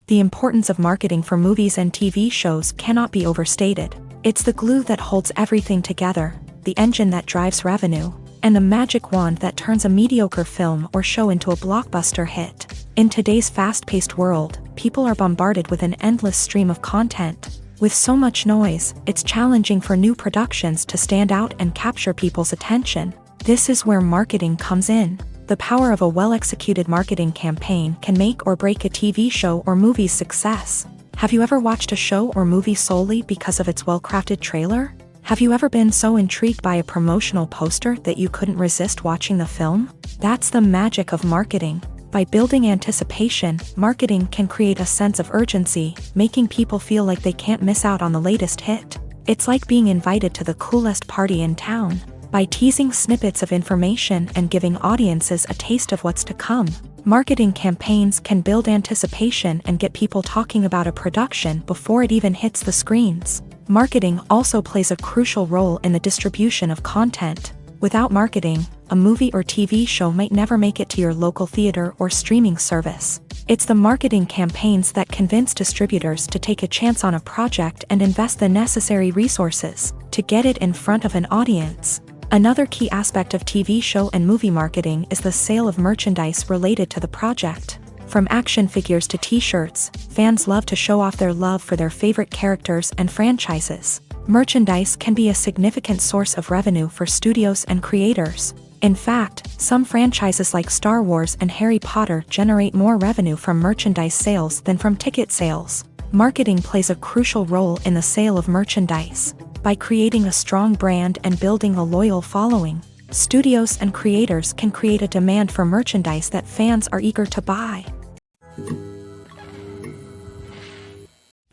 The importance of marketing for movies and TV shows cannot be overstated. It's the glue that holds everything together, the engine that drives revenue, and the magic wand that turns a mediocre film or show into a blockbuster hit. In today's fast-paced world, people are bombarded with an endless stream of content. With so much noise, it's challenging for new productions to stand out and capture people's attention. This is where marketing comes in. The power of a well-executed marketing campaign can make or break a TV show or movie's success. Have you ever watched a show or movie solely because of its well-crafted trailer? Have you ever been so intrigued by a promotional poster that you couldn't resist watching the film? That's the magic of marketing. By building anticipation, marketing can create a sense of urgency, making people feel like they can't miss out on the latest hit. It's like being invited to the coolest party in town. By teasing snippets of information and giving audiences a taste of what's to come, marketing campaigns can build anticipation and get people talking about a production before it even hits the screens. Marketing also plays a crucial role in the distribution of content. Without marketing, a movie or TV show might never make it to your local theater or streaming service. It's the marketing campaigns that convince distributors to take a chance on a project and invest the necessary resources to get it in front of an audience. Another key aspect of TV show and movie marketing is the sale of merchandise related to the project. From action figures to t-shirts, fans love to show off their love for their favorite characters and franchises. Merchandise can be a significant source of revenue for studios and creators. In fact, some franchises like Star Wars and Harry Potter generate more revenue from merchandise sales than from ticket sales. Marketing plays a crucial role in the sale of merchandise. By creating a strong brand and building a loyal following, studios and creators can create a demand for merchandise that fans are eager to buy.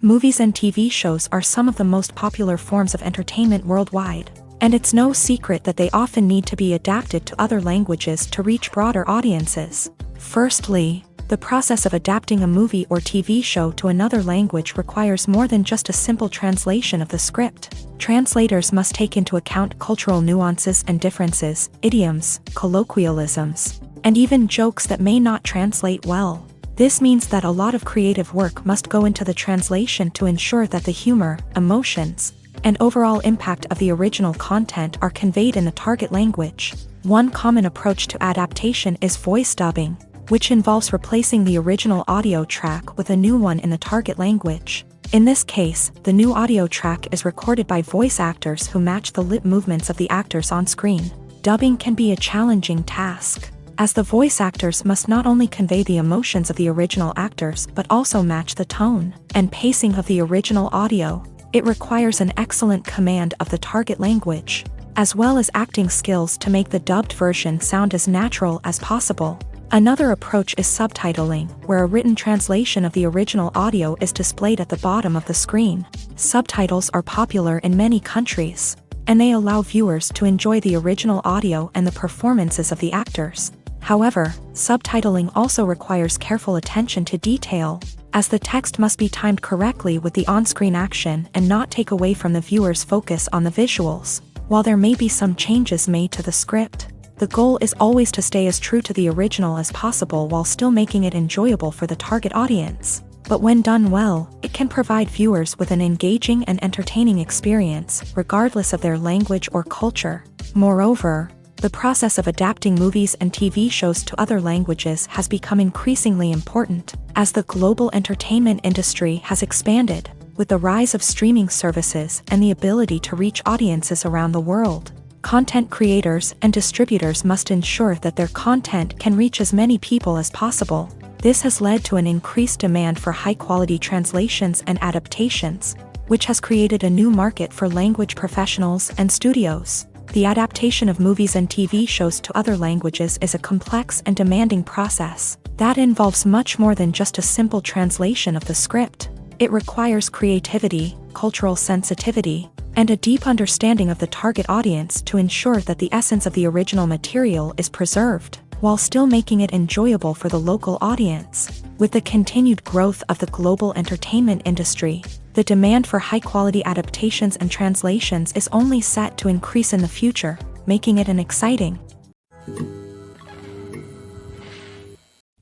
Movies and TV shows are some of the most popular forms of entertainment worldwide, and it's no secret that they often need to be adapted to other languages to reach broader audiences. Firstly, the process of adapting a movie or TV show to another language requires more than just a simple translation of the script. Translators must take into account cultural nuances and differences, idioms, colloquialisms, and even jokes that may not translate well. This means that a lot of creative work must go into the translation to ensure that the humor, emotions, and overall impact of the original content are conveyed in the target language. One common approach to adaptation is voice dubbing, which involves replacing the original audio track with a new one in the target language. In this case, the new audio track is recorded by voice actors who match the lip movements of the actors on screen. Dubbing can be a challenging task, as the voice actors must not only convey the emotions of the original actors but also match the tone and pacing of the original audio. It requires an excellent command of the target language, as well as acting skills to make the dubbed version sound as natural as possible. Another approach is subtitling, where a written translation of the original audio is displayed at the bottom of the screen. Subtitles are popular in many countries, and they allow viewers to enjoy the original audio and the performances of the actors. However, subtitling also requires careful attention to detail, as the text must be timed correctly with the on-screen action and not take away from the viewer's focus on the visuals. While there may be some changes made to the script, the goal is always to stay as true to the original as possible while still making it enjoyable for the target audience. But when done well, it can provide viewers with an engaging and entertaining experience, regardless of their language or culture. Moreover, The process of adapting movies and TV shows to other languages has become increasingly important as the global entertainment industry has expanded, with the rise of streaming services and the ability to reach audiences around the world. Content creators and distributors must ensure that their content can reach as many people as possible. This has led to an increased demand for high-quality translations and adaptations, which has created a new market for language professionals and studios. The adaptation of movies and TV shows to other languages is a complex and demanding process that involves much more than just a simple translation of the script. It requires creativity, cultural sensitivity, and a deep understanding of the target audience to ensure that the essence of the original material is preserved, while still making it enjoyable for the local audience. With the continued growth of the global entertainment industry, the demand for high-quality adaptations and translations is only set to increase in the future, making it an exciting.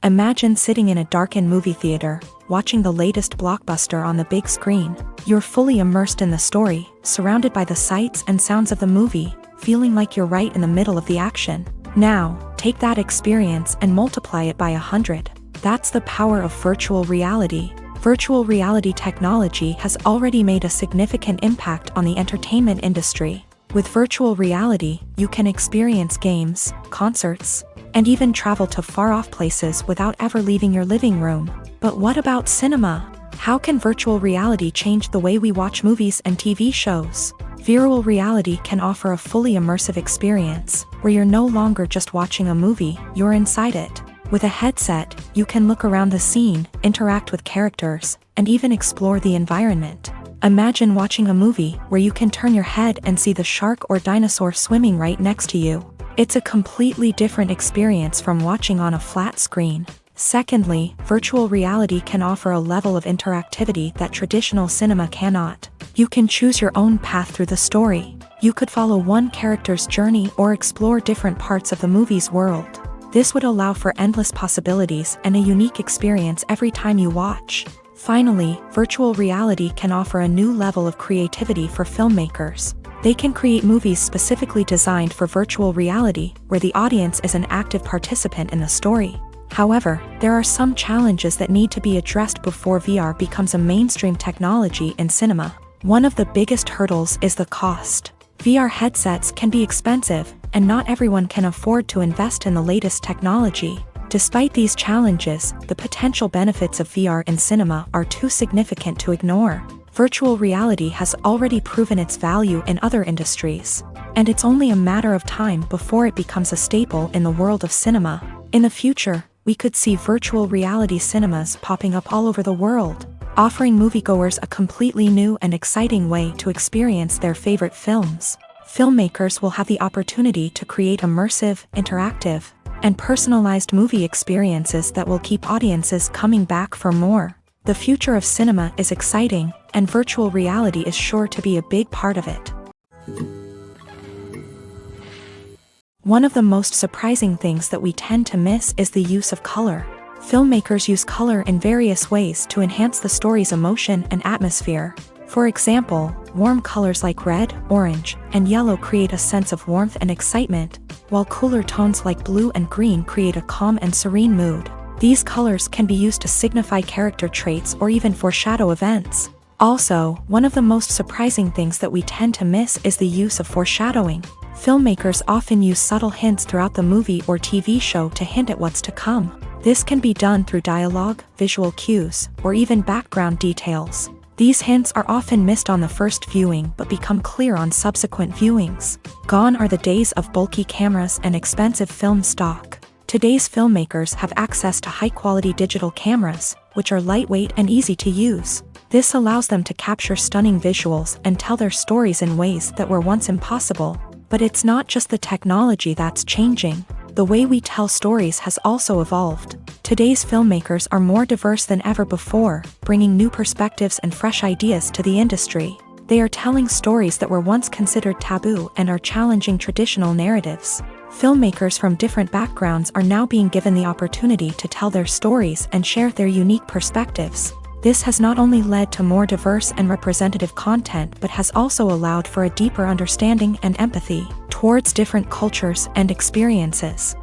Imagine sitting in a darkened movie theater, watching the latest blockbuster on the big screen. You're fully immersed in the story, surrounded by the sights and sounds of the movie, feeling like you're right in the middle of the action. Now, take that experience and multiply it by 100. That's the power of virtual reality. Virtual reality technology has already made a significant impact on the entertainment industry. With virtual reality, you can experience games, concerts, and even travel to far-off places without ever leaving your living room. But what about cinema? How can virtual reality change the way we watch movies and TV shows? Virtual reality can offer a fully immersive experience, where you're no longer just watching a movie, you're inside it. With a headset, you can look around the scene, interact with characters, and even explore the environment. Imagine watching a movie where you can turn your head and see the shark or dinosaur swimming right next to you. It's a completely different experience from watching on a flat screen. Secondly, virtual reality can offer a level of interactivity that traditional cinema cannot. You can choose your own path through the story. You could follow one character's journey or explore different parts of the movie's world. This would allow for endless possibilities and a unique experience every time you watch. Finally, virtual reality can offer a new level of creativity for filmmakers. They can create movies specifically designed for virtual reality, where the audience is an active participant in the story. However, there are some challenges that need to be addressed before VR becomes a mainstream technology in cinema. One of the biggest hurdles is the cost. VR headsets can be expensive, and not everyone can afford to invest in the latest technology. Despite these challenges, the potential benefits of VR in cinema are too significant to ignore. Virtual reality has already proven its value in other industries, and it's only a matter of time before it becomes a staple in the world of cinema. In the future, we could see virtual reality cinemas popping up all over the world, offering moviegoers a completely new and exciting way to experience their favorite films. Filmmakers will have the opportunity to create immersive, interactive, and personalized movie experiences that will keep audiences coming back for more. The future of cinema is exciting, and virtual reality is sure to be a big part of it. One of the most surprising things that we tend to miss is the use of color. Filmmakers use color in various ways to enhance the story's emotion and atmosphere. For example, warm colors like red, orange, and yellow create a sense of warmth and excitement, while cooler tones like blue and green create a calm and serene mood. These colors can be used to signify character traits or even foreshadow events. Also, one of the most surprising things that we tend to miss is the use of foreshadowing. Filmmakers often use subtle hints throughout the movie or TV show to hint at what's to come. This can be done through dialogue, visual cues, or even background details. These hints are often missed on the first viewing but become clear on subsequent viewings. Gone are the days of bulky cameras and expensive film stock. Today's filmmakers have access to high-quality digital cameras, which are lightweight and easy to use. This allows them to capture stunning visuals and tell their stories in ways that were once impossible. But it's not just the technology that's changing. The way we tell stories has also evolved. Today's filmmakers are more diverse than ever before, bringing new perspectives and fresh ideas to the industry. They are telling stories that were once considered taboo and are challenging traditional narratives. Filmmakers from different backgrounds are now being given the opportunity to tell their stories and share their unique perspectives. This has not only led to more diverse and representative content but has also allowed for a deeper understanding and empathy towards different cultures and experiences.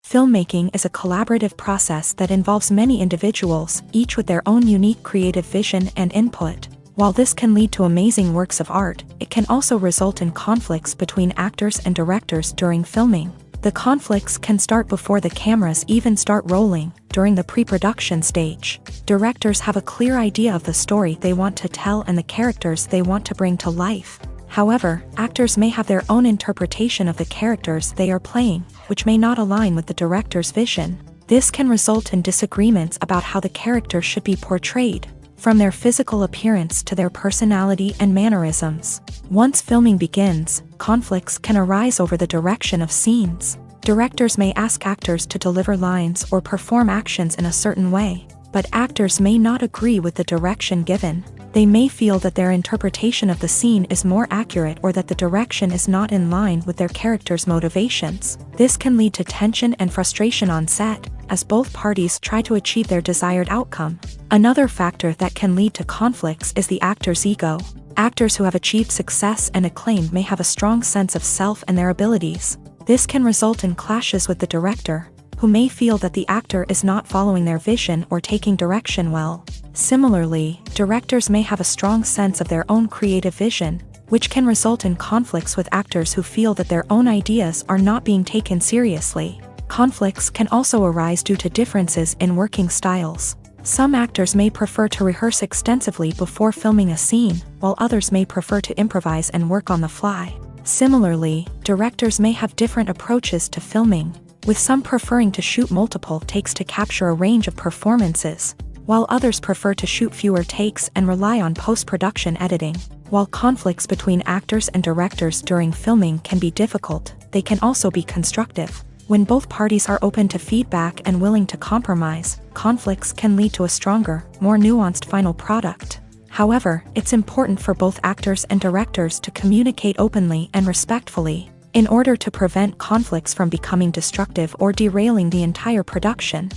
Filmmaking is a collaborative process that involves many individuals, each with their own unique creative vision and input. While this can lead to amazing works of art, it can also result in conflicts between actors and directors during filming. The conflicts can start before the cameras even start rolling, during the pre-production stage. Directors have a clear idea of the story they want to tell and the characters they want to bring to life. However, actors may have their own interpretation of the characters they are playing, which may not align with the director's vision. This can result in disagreements about how the character should be portrayed, from their physical appearance to their personality and mannerisms. Once filming begins, conflicts can arise over the direction of scenes. Directors may ask actors to deliver lines or perform actions in a certain way, but actors may not agree with the direction given. They may feel that their interpretation of the scene is more accurate or that the direction is not in line with their character's motivations. This can lead to tension and frustration on set, as both parties try to achieve their desired outcome. Another factor that can lead to conflicts is the actor's ego. Actors who have achieved success and acclaim may have a strong sense of self and their abilities. This can result in clashes with the director, who may feel that the actor is not following their vision or taking direction well. Similarly, directors may have a strong sense of their own creative vision, which can result in conflicts with actors who feel that their own ideas are not being taken seriously. Conflicts can also arise due to differences in working styles. Some actors may prefer to rehearse extensively before filming a scene, while others may prefer to improvise and work on the fly. Similarly, directors may have different approaches to filming, with some preferring to shoot multiple takes to capture a range of performances, while others prefer to shoot fewer takes and rely on post-production editing. While conflicts between actors and directors during filming can be difficult, they can also be constructive. When both parties are open to feedback and willing to compromise, conflicts can lead to a stronger, more nuanced final product. However, it's important for both actors and directors to communicate openly and respectfully, in order to prevent conflicts from becoming destructive or derailing the entire production.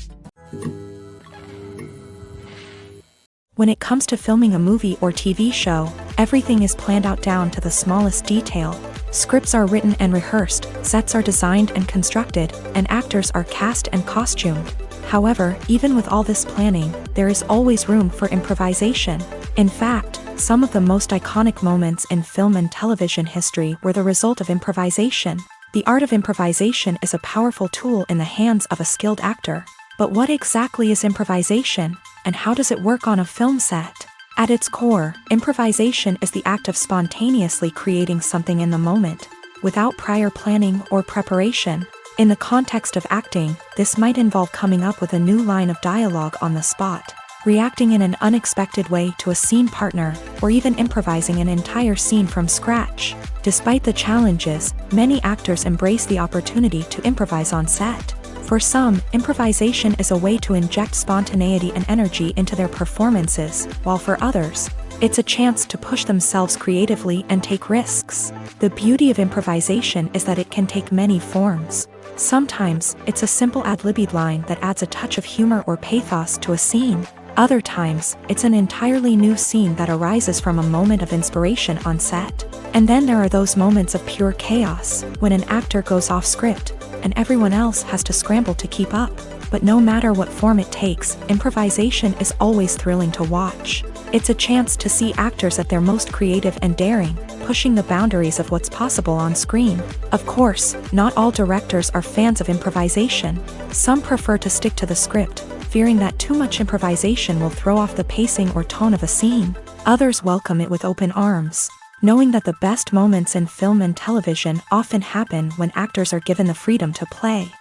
When it comes to filming a movie or TV show, everything is planned out down to the smallest detail. Scripts are written and rehearsed, sets are designed and constructed, and actors are cast and costumed. However, even with all this planning, there is always room for improvisation. In fact, some of the most iconic moments in film and television history were the result of improvisation. The art of improvisation is a powerful tool in the hands of a skilled actor. But what exactly is improvisation, and how does it work on a film set? At its core, improvisation is the act of spontaneously creating something in the moment, without prior planning or preparation. In the context of acting, this might involve coming up with a new line of dialogue on the spot, reacting in an unexpected way to a scene partner, or even improvising an entire scene from scratch. Despite the challenges, many actors embrace the opportunity to improvise on set. For some, improvisation is a way to inject spontaneity and energy into their performances, while for others, it's a chance to push themselves creatively and take risks. The beauty of improvisation is that it can take many forms. Sometimes, it's a simple ad-libbed line that adds a touch of humor or pathos to a scene. Other times, it's an entirely new scene that arises from a moment of inspiration on set. And then there are those moments of pure chaos, when an actor goes off script, and everyone else has to scramble to keep up. But no matter what form it takes, improvisation is always thrilling to watch. It's a chance to see actors at their most creative and daring, pushing the boundaries of what's possible on screen. Of course, not all directors are fans of improvisation. Some prefer to stick to the script, fearing that too much improvisation will throw off the pacing or tone of a scene. Others welcome it with open arms, knowing that the best moments in film and television often happen when actors are given the freedom to play.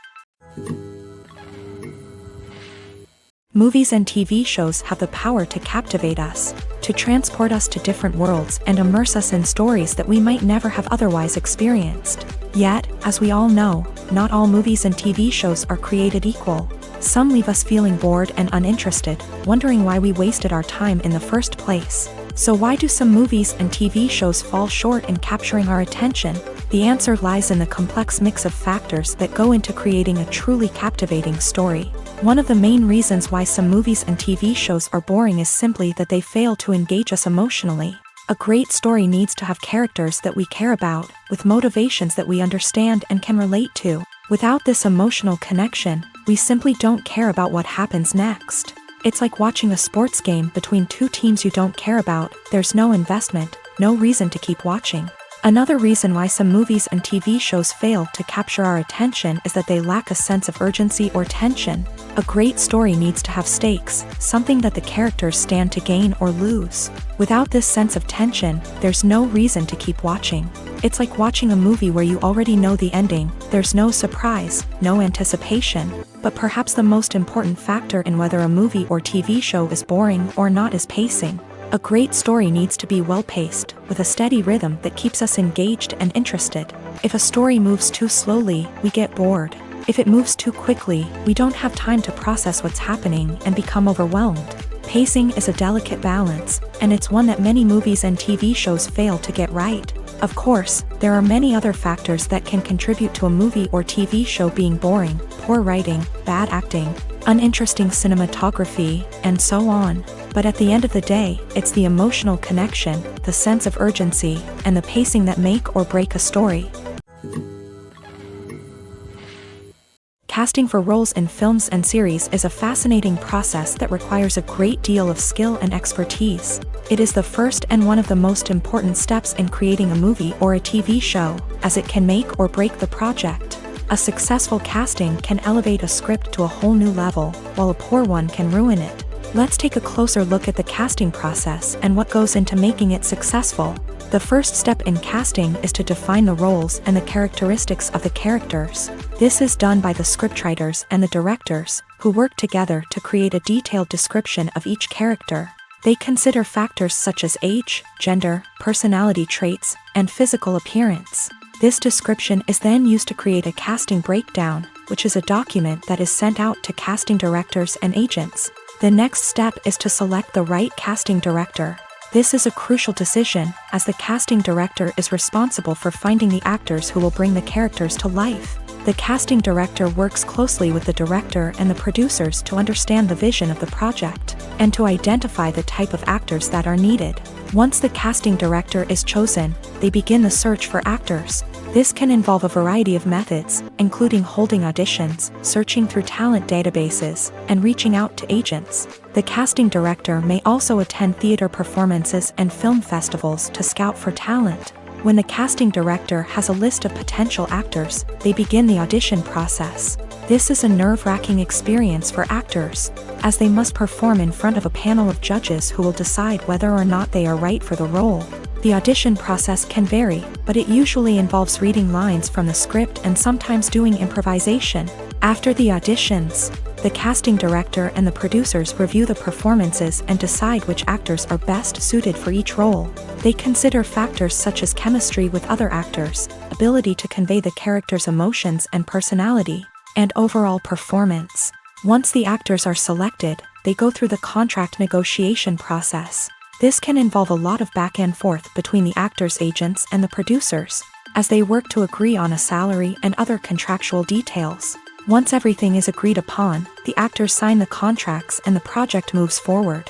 Movies and TV shows have the power to captivate us, to transport us to different worlds and immerse us in stories that we might never have otherwise experienced. Yet, as we all know, not all movies and TV shows are created equal. Some leave us feeling bored and uninterested, wondering why we wasted our time in the first place. So why do some movies and TV shows fall short in capturing our attention? The answer lies in the complex mix of factors that go into creating a truly captivating story. One of the main reasons why some movies and TV shows are boring is simply that they fail to engage us emotionally. A great story needs to have characters that we care about, with motivations that we understand and can relate to. Without this emotional connection, we simply don't care about what happens next. It's like watching a sports game between two teams you don't care about. There's no investment, no reason to keep watching. Another reason why some movies and TV shows fail to capture our attention is that they lack a sense of urgency or tension. A great story needs to have stakes, something that the characters stand to gain or lose. Without this sense of tension, there's no reason to keep watching. It's like watching a movie where you already know the ending. There's no surprise, no anticipation. But perhaps the most important factor in whether a movie or TV show is boring or not is pacing. A great story needs to be well-paced, with a steady rhythm that keeps us engaged and interested. If a story moves too slowly, we get bored. If it moves too quickly, we don't have time to process what's happening and become overwhelmed. Pacing is a delicate balance, and it's one that many movies and TV shows fail to get right. Of course, there are many other factors that can contribute to a movie or TV show being boring: poor writing, bad acting, uninteresting cinematography, and so on. But at the end of the day, it's the emotional connection, the sense of urgency, and the pacing that make or break a story. Casting for roles in films and series is a fascinating process that requires a great deal of skill and expertise. It is the first and one of the most important steps in creating a movie or a TV show, as it can make or break the project. A successful casting can elevate a script to a whole new level, while a poor one can ruin it. Let's take a closer look at the casting process and what goes into making it successful. The first step in casting is to define the roles and the characteristics of the characters. This is done by the scriptwriters and the directors, who work together to create a detailed description of each character. They consider factors such as age, gender, personality traits, and physical appearance. This description is then used to create a casting breakdown, which is a document that is sent out to casting directors and agents. The next step is to select the right casting director. This is a crucial decision, as the casting director is responsible for finding the actors who will bring the characters to life. The casting director works closely with the director and the producers to understand the vision of the project, and to identify the type of actors that are needed. Once the casting director is chosen, they begin the search for actors. This can involve a variety of methods, including holding auditions, searching through talent databases, and reaching out to agents. The casting director may also attend theater performances and film festivals to scout for talent. When the casting director has a list of potential actors, they begin the audition process. This is a nerve-wracking experience for actors, as they must perform in front of a panel of judges who will decide whether or not they are right for the role. The audition process can vary, but it usually involves reading lines from the script and sometimes doing improvisation. After the auditions, the casting director and the producers review the performances and decide which actors are best suited for each role. They consider factors such as chemistry with other actors, ability to convey the character's emotions and personality, and overall performance. Once the actors are selected, they go through the contract negotiation process. This can involve a lot of back and forth between the actors' agents and the producers, as they work to agree on a salary and other contractual details. Once everything is agreed upon, the actors sign the contracts and the project moves forward.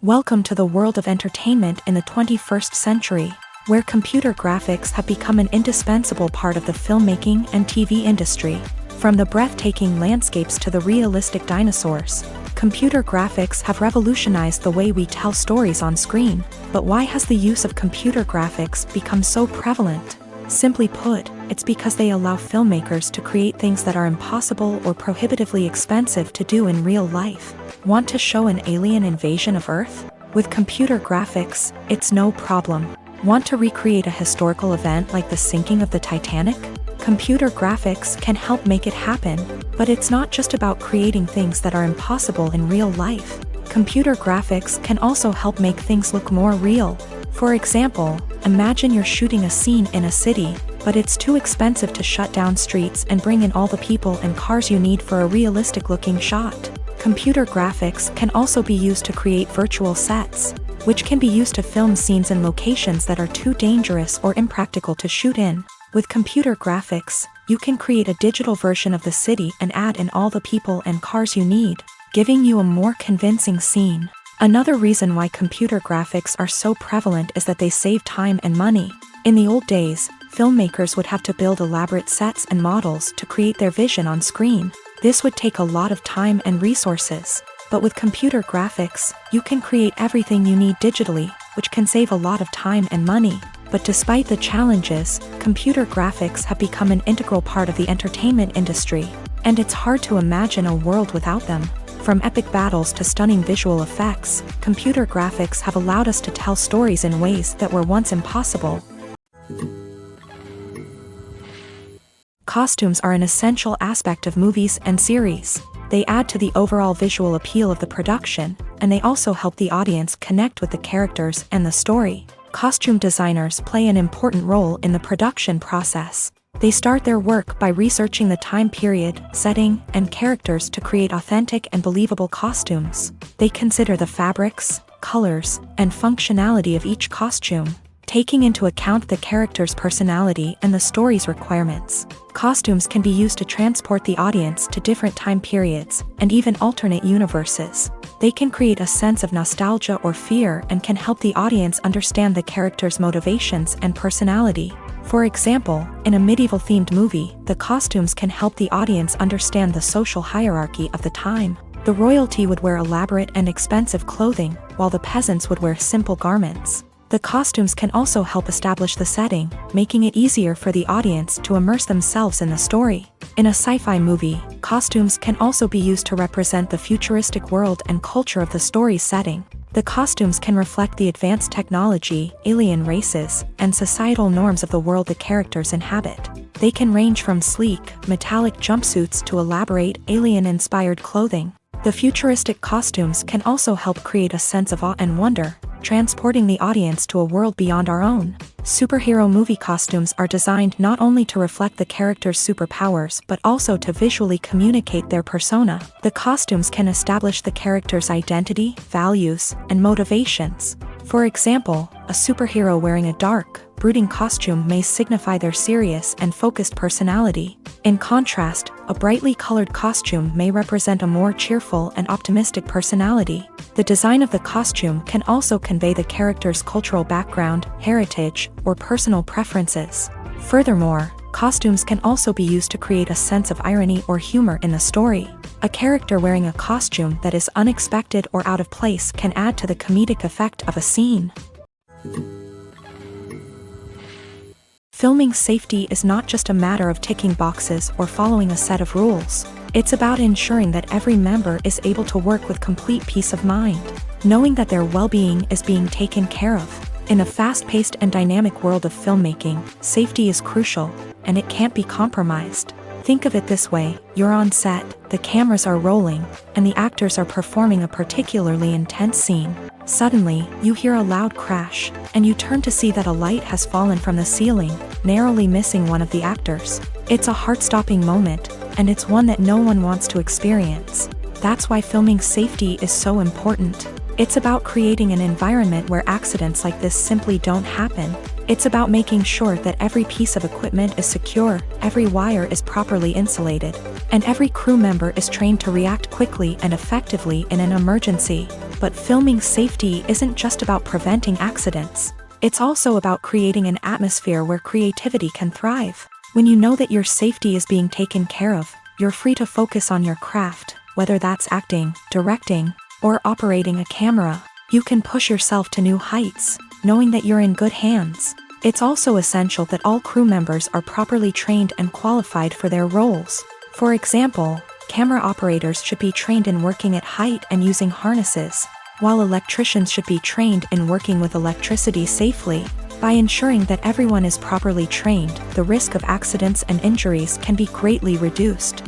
Welcome to the world of entertainment in the 21st century, where computer graphics have become an indispensable part of the filmmaking and TV industry. From the breathtaking landscapes to the realistic dinosaurs, computer graphics have revolutionized the way we tell stories on screen. But why has the use of computer graphics become so prevalent? Simply put, it's because they allow filmmakers to create things that are impossible or prohibitively expensive to do in real life. Want to show an alien invasion of Earth? With computer graphics, it's no problem. Want to recreate a historical event like the sinking of the Titanic? Computer graphics can help make it happen, but it's not just about creating things that are impossible in real life. Computer graphics can also help make things look more real. For example, imagine you're shooting a scene in a city, but it's too expensive to shut down streets and bring in all the people and cars you need for a realistic-looking shot. Computer graphics can also be used to create virtual sets, which can be used to film scenes in locations that are too dangerous or impractical to shoot in. With computer graphics, you can create a digital version of the city and add in all the people and cars you need, giving you a more convincing scene. Another reason why computer graphics are so prevalent is that they save time and money. In the old days, filmmakers would have to build elaborate sets and models to create their vision on screen. This would take a lot of time and resources. But with computer graphics, you can create everything you need digitally, which can save a lot of time and money. But despite the challenges, computer graphics have become an integral part of the entertainment industry, and it's hard to imagine a world without them. From epic battles to stunning visual effects, computer graphics have allowed us to tell stories in ways that were once impossible. Costumes are an essential aspect of movies and series. They add to the overall visual appeal of the production, and they also help the audience connect with the characters and the story. Costume designers play an important role in the production process. They start their work by researching the time period, setting, and characters to create authentic and believable costumes. They consider the fabrics, colors, and functionality of each costume, taking into account the character's personality and the story's requirements. Costumes can be used to transport the audience to different time periods and even alternate universes. They can create a sense of nostalgia or fear and can help the audience understand the character's motivations and personality. For example, in a medieval-themed movie, the costumes can help the audience understand the social hierarchy of the time. The royalty would wear elaborate and expensive clothing, while the peasants would wear simple garments. The costumes can also help establish the setting, making it easier for the audience to immerse themselves in the story. In a sci-fi movie, costumes can also be used to represent the futuristic world and culture of the story's setting. The costumes can reflect the advanced technology, alien races, and societal norms of the world the characters inhabit. They can range from sleek, metallic jumpsuits to elaborate, alien-inspired clothing. The futuristic costumes can also help create a sense of awe and wonder, transporting the audience to a world beyond our own. Superhero movie costumes are designed not only to reflect the character's superpowers but also to visually communicate their persona. The costumes can establish the character's identity, values, and motivations. For example, a superhero wearing a dark, brooding costume may signify their serious and focused personality. In contrast, a brightly colored costume may represent a more cheerful and optimistic personality. The design of the costume can also convey the character's cultural background, heritage, or personal preferences. Furthermore, costumes can also be used to create a sense of irony or humor in the story. A character wearing a costume that is unexpected or out of place can add to the comedic effect of a scene. Filming safety is not just a matter of ticking boxes or following a set of rules. It's about ensuring that every member is able to work with complete peace of mind, knowing that their well-being is being taken care of. In a fast-paced and dynamic world of filmmaking, safety is crucial, and it can't be compromised. Think of it this way: you're on set, the cameras are rolling, and the actors are performing a particularly intense scene. Suddenly, you hear a loud crash, and you turn to see that a light has fallen from the ceiling, narrowly missing one of the actors. It's a heart-stopping moment, and it's one that no one wants to experience. That's why filming safety is so important. It's about creating an environment where accidents like this simply don't happen. It's about making sure that every piece of equipment is secure, every wire is properly insulated, and every crew member is trained to react quickly and effectively in an emergency. But filming safety isn't just about preventing accidents. It's also about creating an atmosphere where creativity can thrive. When you know that your safety is being taken care of, you're free to focus on your craft, whether that's acting, directing, or operating a camera. You can push yourself to new heights, knowing that you're in good hands. It's also essential that all crew members are properly trained and qualified for their roles. For example, camera operators should be trained in working at height and using harnesses, while electricians should be trained in working with electricity safely. By ensuring that everyone is properly trained, the risk of accidents and injuries can be greatly reduced.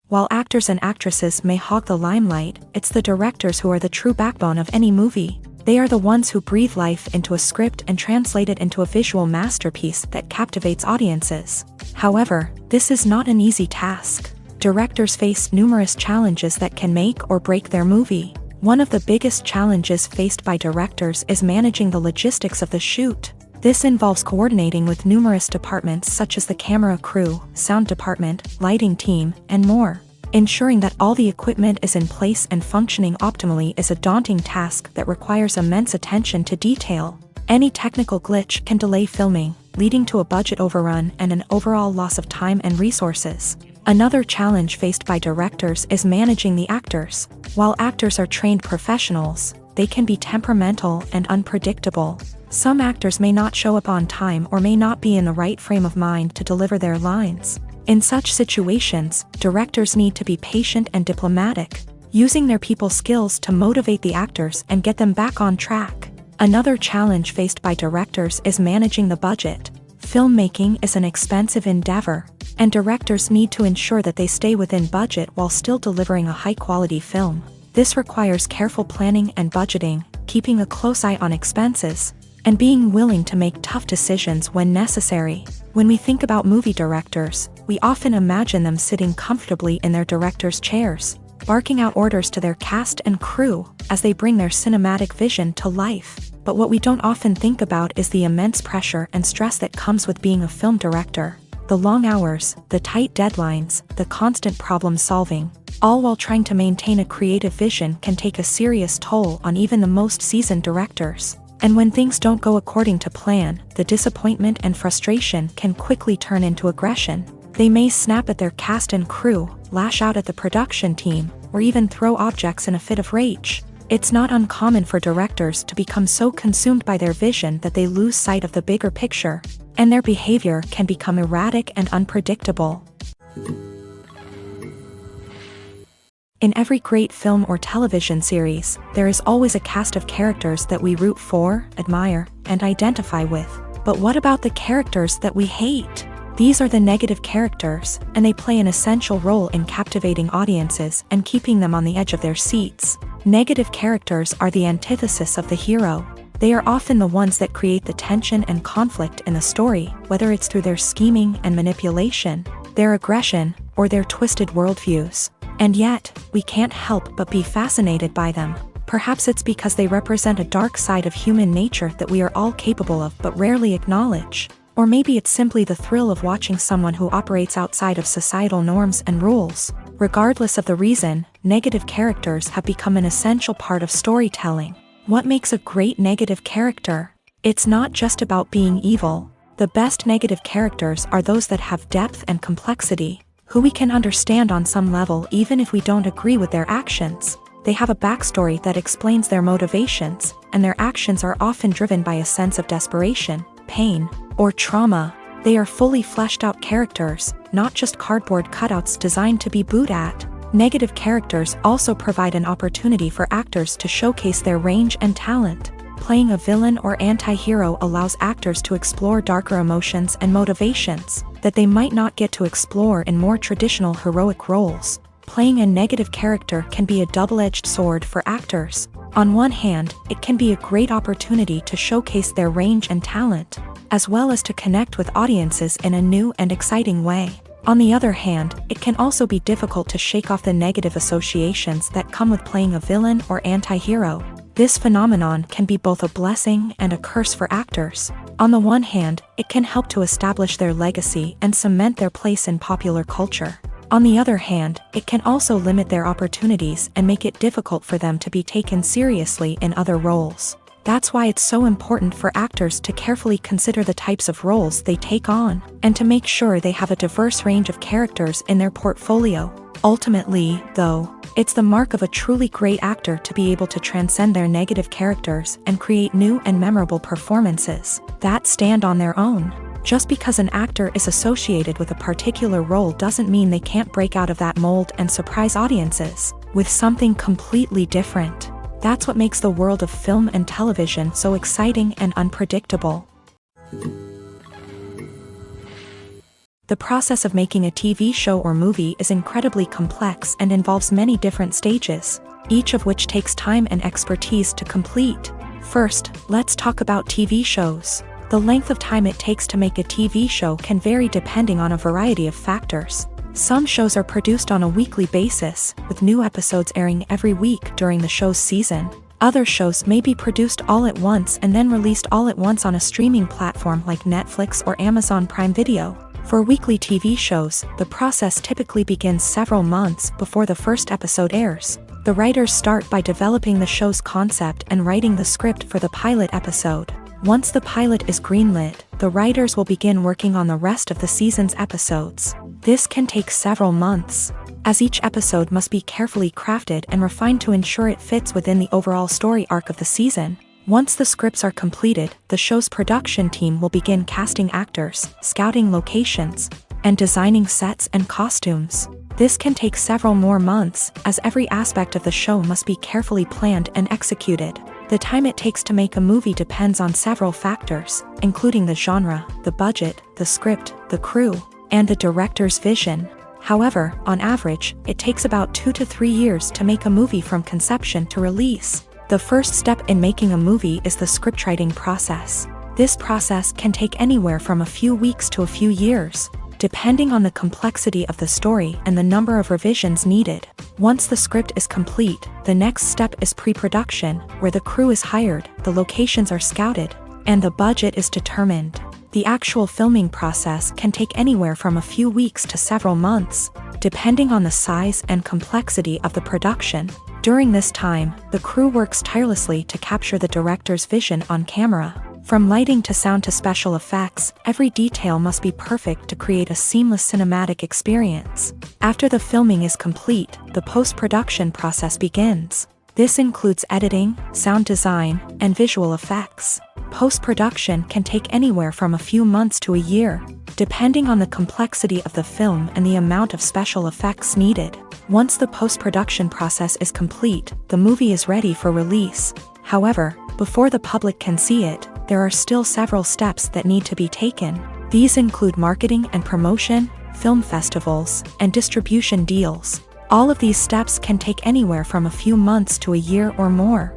While actors and actresses may hog the limelight, it's the directors who are the true backbone of any movie. They are the ones who breathe life into a script and translate it into a visual masterpiece that captivates audiences. However, this is not an easy task. Directors face numerous challenges that can make or break their movie. One of the biggest challenges faced by directors is managing the logistics of the shoot. This involves coordinating with numerous departments such as the camera crew, sound department, lighting team, and more. Ensuring that all the equipment is in place and functioning optimally is a daunting task that requires immense attention to detail. Any technical glitch can delay filming, leading to a budget overrun and an overall loss of time and resources. Another challenge faced by directors is managing the actors. While actors are trained professionals, they can be temperamental and unpredictable. Some actors may not show up on time or may not be in the right frame of mind to deliver their lines. In such situations, directors need to be patient and diplomatic, using their people skills to motivate the actors and get them back on track. Another challenge faced by directors is managing the budget. Filmmaking is an expensive endeavor, and directors need to ensure that they stay within budget while still delivering a high-quality film. This requires careful planning and budgeting, keeping a close eye on expenses, and being willing to make tough decisions when necessary. When we think about movie directors, we often imagine them sitting comfortably in their director's chairs, barking out orders to their cast and crew as they bring their cinematic vision to life. But what we don't often think about is the immense pressure and stress that comes with being a film director. The long hours, the tight deadlines, the constant problem solving, all while trying to maintain a creative vision can take a serious toll on even the most seasoned directors. And when things don't go according to plan, the disappointment and frustration can quickly turn into aggression. They may snap at their cast and crew, lash out at the production team, or even throw objects in a fit of rage. It's not uncommon for directors to become so consumed by their vision that they lose sight of the bigger picture, and their behavior can become erratic and unpredictable. In every great film or television series, there is always a cast of characters that we root for, admire, and identify with. But what about the characters that we hate? These are the negative characters, and they play an essential role in captivating audiences and keeping them on the edge of their seats. Negative characters are the antithesis of the hero. They are often the ones that create the tension and conflict in the story, whether it's through their scheming and manipulation, their aggression, or their twisted worldviews. And yet, we can't help but be fascinated by them. Perhaps it's because they represent a dark side of human nature that we are all capable of but rarely acknowledge. Or maybe it's simply the thrill of watching someone who operates outside of societal norms and rules. Regardless of the reason, negative characters have become an essential part of storytelling. What makes a great negative character? It's not just about being evil. The best negative characters are those that have depth and complexity, who we can understand on some level even if we don't agree with their actions. They have a backstory that explains their motivations, and their actions are often driven by a sense of desperation, pain, or trauma. They are fully fleshed out characters, not just cardboard cutouts designed to be booed at. Negative characters also provide an opportunity for actors to showcase their range and talent. Playing a villain or anti-hero allows actors to explore darker emotions and motivations that they might not get to explore in more traditional heroic roles. Playing a negative character can be a double-edged sword for actors. On one hand, it can be a great opportunity to showcase their range and talent, as well as to connect with audiences in a new and exciting way. On the other hand, it can also be difficult to shake off the negative associations that come with playing a villain or anti-hero. This phenomenon can be both a blessing and a curse for actors. On the one hand, it can help to establish their legacy and cement their place in popular culture. On the other hand, it can also limit their opportunities and make it difficult for them to be taken seriously in other roles. That's why it's so important for actors to carefully consider the types of roles they take on, and to make sure they have a diverse range of characters in their portfolio. Ultimately, though, it's the mark of a truly great actor to be able to transcend their negative characters and create new and memorable performances that stand on their own. Just because an actor is associated with a particular role doesn't mean they can't break out of that mold and surprise audiences with something completely different. That's what makes the world of film and television so exciting and unpredictable. The process of making a TV show or movie is incredibly complex and involves many different stages, each of which takes time and expertise to complete. First, let's talk about TV shows. The length of time it takes to make a TV show can vary depending on a variety of factors. Some shows are produced on a weekly basis, with new episodes airing every week during the show's season. Other shows may be produced all at once and then released all at once on a streaming platform like Netflix or Amazon Prime Video. For weekly TV shows, the process typically begins several months before the first episode airs. The writers start by developing the show's concept and writing the script for the pilot episode. Once the pilot is greenlit, the writers will begin working on the rest of the season's episodes. This can take several months, as each episode must be carefully crafted and refined to ensure it fits within the overall story arc of the season. Once the scripts are completed, the show's production team will begin casting actors, scouting locations, and designing sets and costumes. This can take several more months, as every aspect of the show must be carefully planned and executed. The time it takes to make a movie depends on several factors, including the genre, the budget, the script, the crew, and the director's vision. However, on average, it takes about 2 to 3 years to make a movie from conception to release. The first step in making a movie is the scriptwriting process. This process can take anywhere from a few weeks to a few years, depending on the complexity of the story and the number of revisions needed. Once the script is complete, the next step is pre-production, where the crew is hired, the locations are scouted, and the budget is determined. The actual filming process can take anywhere from a few weeks to several months, depending on the size and complexity of the production. During this time, the crew works tirelessly to capture the director's vision on camera. From lighting to sound to special effects, every detail must be perfect to create a seamless cinematic experience. After the filming is complete, the post-production process begins. This includes editing, sound design, and visual effects. Post-production can take anywhere from a few months to a year, depending on the complexity of the film and the amount of special effects needed. Once the post-production process is complete, the movie is ready for release. However, before the public can see it, there are still several steps that need to be taken. These include marketing and promotion, film festivals, and distribution deals. All of these steps can take anywhere from a few months to a year or more.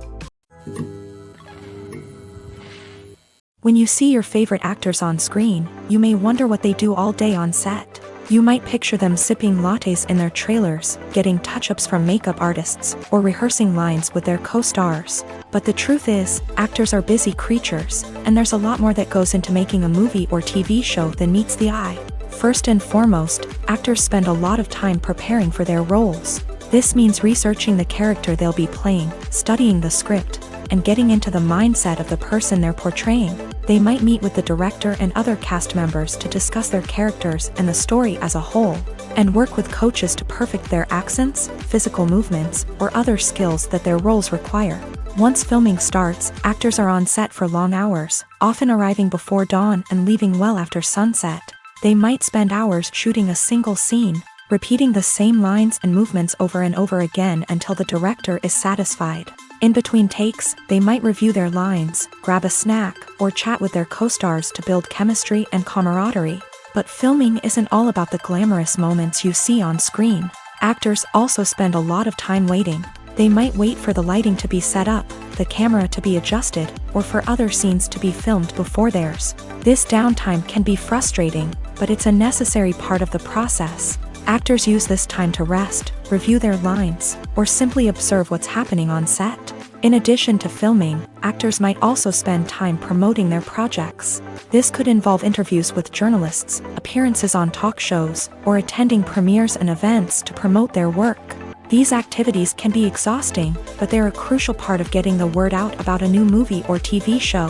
When you see your favorite actors on screen, you may wonder what they do all day on set. You might picture them sipping lattes in their trailers, getting touch-ups from makeup artists, or rehearsing lines with their co-stars. But the truth is, actors are busy creatures, and there's a lot more that goes into making a movie or TV show than meets the eye. First and foremost, actors spend a lot of time preparing for their roles. This means researching the character they'll be playing, studying the script, and getting into the mindset of the person they're portraying. They might meet with the director and other cast members to discuss their characters and the story as a whole, and work with coaches to perfect their accents, physical movements, or other skills that their roles require. Once filming starts, actors are on set for long hours, often arriving before dawn and leaving well after sunset. They might spend hours shooting a single scene, repeating the same lines and movements over and over again until the director is satisfied. In between takes, they might review their lines, grab a snack, or chat with their co-stars to build chemistry and camaraderie. But filming isn't all about the glamorous moments you see on screen. Actors also spend a lot of time waiting. They might wait for the lighting to be set up, the camera to be adjusted, or for other scenes to be filmed before theirs. This downtime can be frustrating, but it's a necessary part of the process. Actors use this time to rest, review their lines, or simply observe what's happening on set. In addition to filming, actors might also spend time promoting their projects. This could involve interviews with journalists, appearances on talk shows, or attending premieres and events to promote their work. These activities can be exhausting, but they're a crucial part of getting the word out about a new movie or TV show.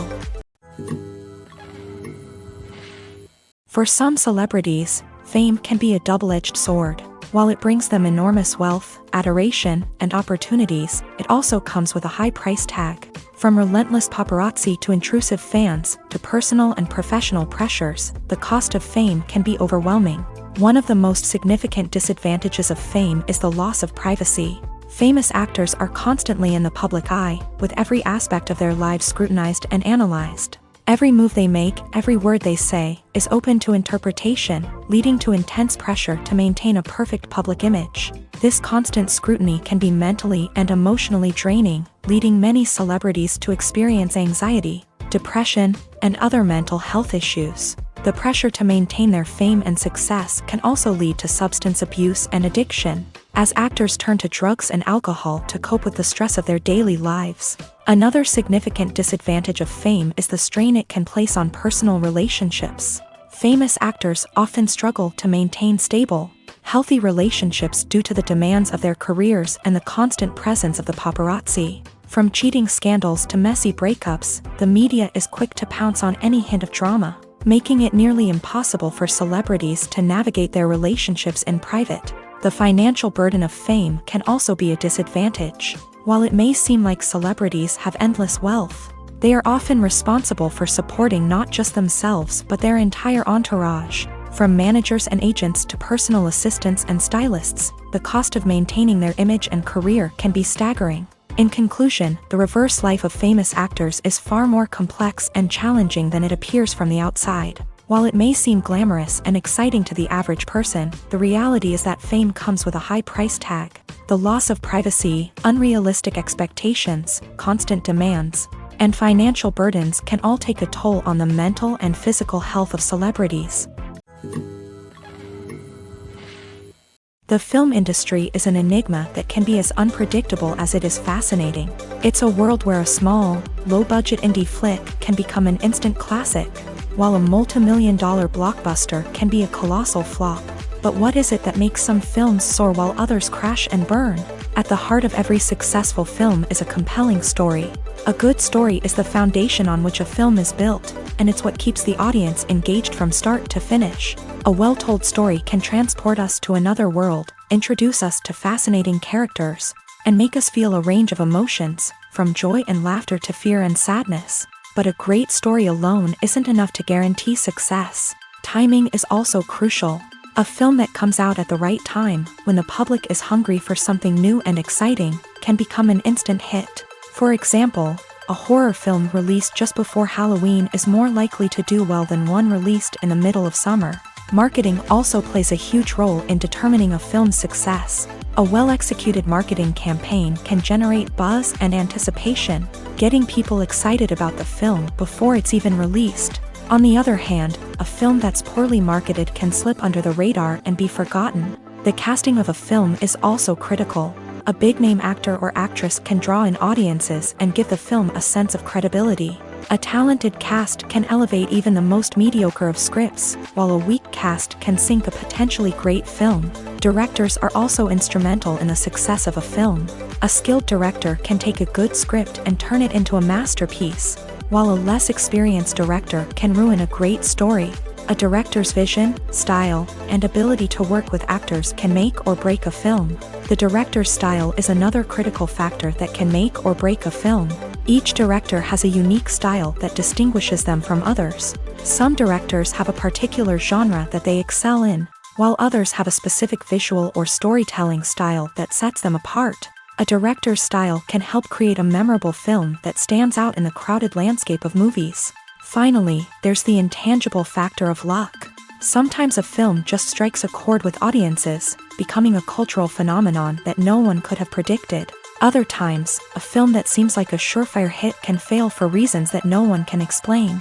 For some celebrities, fame can be a double-edged sword. While it brings them enormous wealth, adoration, and opportunities, it also comes with a high price tag. From relentless paparazzi to intrusive fans, to personal and professional pressures, the cost of fame can be overwhelming. One of the most significant disadvantages of fame is the loss of privacy. Famous actors are constantly in the public eye, with every aspect of their lives scrutinized and analyzed. Every move they make, every word they say, is open to interpretation, leading to intense pressure to maintain a perfect public image. This constant scrutiny can be mentally and emotionally draining, leading many celebrities to experience anxiety, depression, and other mental health issues. The pressure to maintain their fame and success can also lead to substance abuse and addiction, as actors turn to drugs and alcohol to cope with the stress of their daily lives. Another significant disadvantage of fame is the strain it can place on personal relationships. Famous actors often struggle to maintain stable, healthy relationships due to the demands of their careers and the constant presence of the paparazzi. From cheating scandals to messy breakups, the media is quick to pounce on any hint of drama, making it nearly impossible for celebrities to navigate their relationships in private. The financial burden of fame can also be a disadvantage. While it may seem like celebrities have endless wealth, they are often responsible for supporting not just themselves but their entire entourage. From managers and agents to personal assistants and stylists, the cost of maintaining their image and career can be staggering. In conclusion, the reverse life of famous actors is far more complex and challenging than it appears from the outside. While it may seem glamorous and exciting to the average person, the reality is that fame comes with a high price tag. The loss of privacy, unrealistic expectations, constant demands, and financial burdens can all take a toll on the mental and physical health of celebrities. The film industry is an enigma that can be as unpredictable as it is fascinating. It's a world where a small, low-budget indie flick can become an instant classic, while a multi-million-dollar blockbuster can be a colossal flop. But what is it that makes some films soar while others crash and burn? At the heart of every successful film is a compelling story. A good story is the foundation on which a film is built, and it's what keeps the audience engaged from start to finish. A well-told story can transport us to another world, introduce us to fascinating characters, and make us feel a range of emotions, from joy and laughter to fear and sadness. But a great story alone isn't enough to guarantee success. Timing is also crucial. A film that comes out at the right time, when the public is hungry for something new and exciting, can become an instant hit. For example, a horror film released just before Halloween is more likely to do well than one released in the middle of summer. Marketing also plays a huge role in determining a film's success. A well-executed marketing campaign can generate buzz and anticipation, getting people excited about the film before it's even released. On the other hand, a film that's poorly marketed can slip under the radar and be forgotten. The casting of a film is also critical. A big-name actor or actress can draw in audiences and give the film a sense of credibility. A talented cast can elevate even the most mediocre of scripts, while a weak cast can sink a potentially great film. Directors are also instrumental in the success of a film. A skilled director can take a good script and turn it into a masterpiece, while a less experienced director can ruin a great story. A director's vision, style, and ability to work with actors can make or break a film. The director's style is another critical factor that can make or break a film. Each director has a unique style that distinguishes them from others. Some directors have a particular genre that they excel in, while others have a specific visual or storytelling style that sets them apart. A director's style can help create a memorable film that stands out in the crowded landscape of movies. Finally, there's the intangible factor of luck. Sometimes a film just strikes a chord with audiences, becoming a cultural phenomenon that no one could have predicted. Other times, a film that seems like a surefire hit can fail for reasons that no one can explain.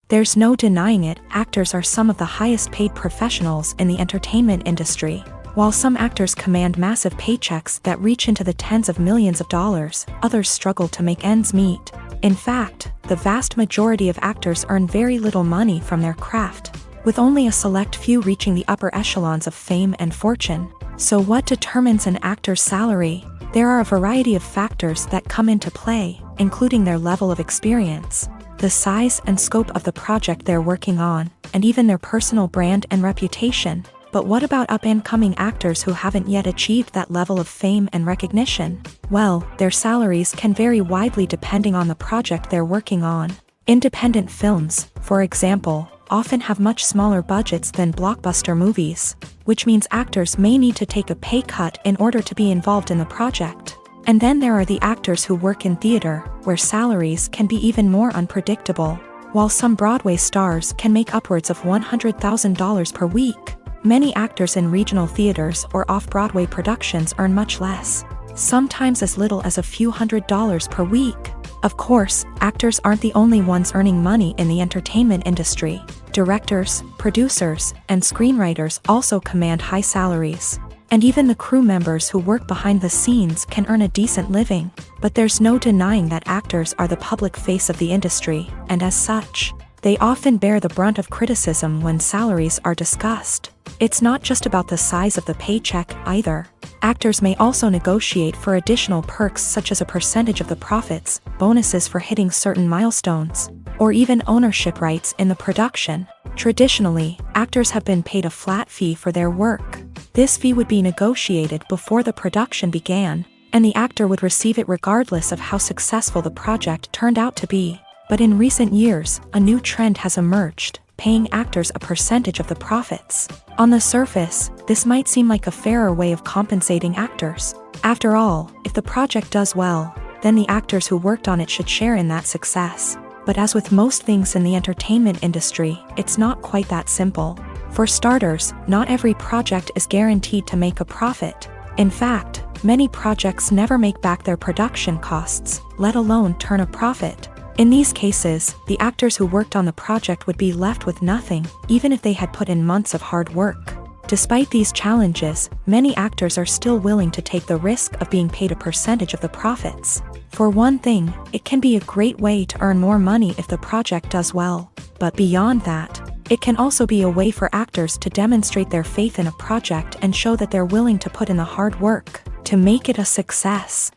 There's no denying it, actors are some of the highest paid professionals in the entertainment industry. While some actors command massive paychecks that reach into the tens of millions of dollars, others struggle to make ends meet. In fact, the vast majority of actors earn very little money from their craft, with only a select few reaching the upper echelons of fame and fortune. So what determines an actor's salary? There are a variety of factors that come into play, including their level of experience, the size and scope of the project they're working on, and even their personal brand and reputation. But what about up-and-coming actors who haven't yet achieved that level of fame and recognition? Well, their salaries can vary widely depending on the project they're working on. Independent films, for example, often have much smaller budgets than blockbuster movies, which means actors may need to take a pay cut in order to be involved in the project. And then there are the actors who work in theater, where salaries can be even more unpredictable. While some Broadway stars can make upwards of $100,000 per week, many actors in regional theaters or off-Broadway productions earn much less, sometimes as little as a few $100s per week. Of course, actors aren't the only ones earning money in the entertainment industry. Directors, producers, and screenwriters also command high salaries. And even the crew members who work behind the scenes can earn a decent living. But there's no denying that actors are the public face of the industry, and as such, they often bear the brunt of criticism when salaries are discussed. It's not just about the size of the paycheck, either. Actors may also negotiate for additional perks such as a percentage of the profits, bonuses for hitting certain milestones, or even ownership rights in the production. Traditionally, actors have been paid a flat fee for their work. This fee would be negotiated before the production began, and the actor would receive it regardless of how successful the project turned out to be. But in recent years, a new trend has emerged, paying actors a percentage of the profits. On the surface, this might seem like a fairer way of compensating actors. After all, if the project does well, then the actors who worked on it should share in that success. But as with most things in the entertainment industry, it's not quite that simple. For starters, not every project is guaranteed to make a profit. In fact, many projects never make back their production costs, let alone turn a profit. In these cases, the actors who worked on the project would be left with nothing, even if they had put in months of hard work. Despite these challenges, many actors are still willing to take the risk of being paid a percentage of the profits. For one thing, it can be a great way to earn more money if the project does well. But beyond that, it can also be a way for actors to demonstrate their faith in a project and show that they're willing to put in the hard work to make it a success.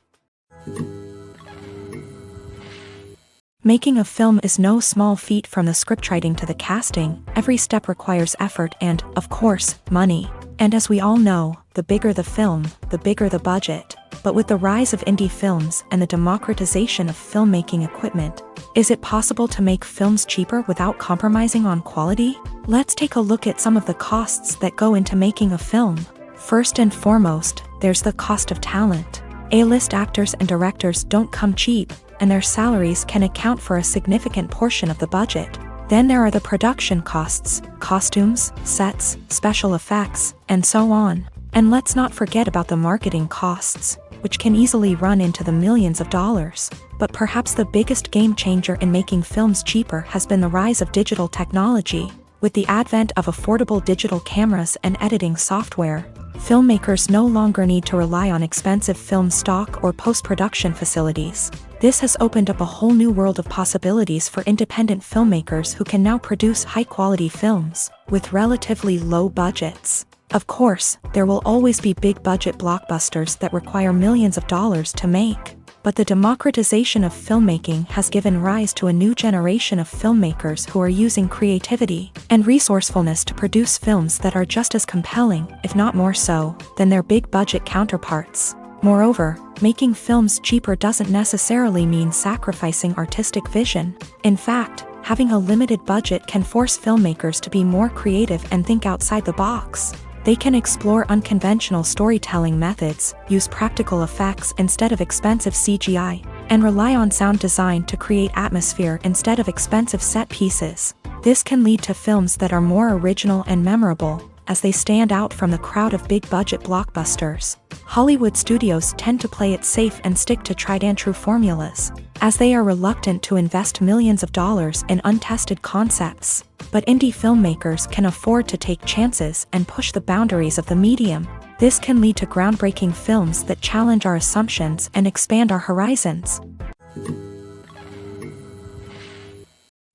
Making a film is no small feat. From the scriptwriting to the casting, every step requires effort and, of course, money. And as we all know, the bigger the film, the bigger the budget. But with the rise of indie films and the democratization of filmmaking equipment, is it possible to make films cheaper without compromising on quality? Let's take a look at some of the costs that go into making a film. First and foremost, there's the cost of talent. A-list actors and directors don't come cheap, and their salaries can account for a significant portion of the budget. Then there are the production costs, costumes, sets, special effects, and so on. And let's not forget about the marketing costs, which can easily run into the millions of dollars. But perhaps the biggest game changer in making films cheaper has been the rise of digital technology. With the advent of affordable digital cameras and editing software, filmmakers no longer need to rely on expensive film stock or post-production facilities. This has opened up a whole new world of possibilities for independent filmmakers who can now produce high-quality films with relatively low budgets. Of course, there will always be big-budget blockbusters that require millions of dollars to make. But the democratization of filmmaking has given rise to a new generation of filmmakers who are using creativity and resourcefulness to produce films that are just as compelling, if not more so, than their big-budget counterparts. Moreover, making films cheaper doesn't necessarily mean sacrificing artistic vision. In fact, having a limited budget can force filmmakers to be more creative and think outside the box. They can explore unconventional storytelling methods, use practical effects instead of expensive CGI, and rely on sound design to create atmosphere instead of expensive set pieces. This can lead to films that are more original and memorable, as they stand out from the crowd of big-budget blockbusters. Hollywood studios tend to play it safe and stick to tried-and-true formulas, as they are reluctant to invest millions of dollars in untested concepts. But indie filmmakers can afford to take chances and push the boundaries of the medium. This can lead to groundbreaking films that challenge our assumptions and expand our horizons.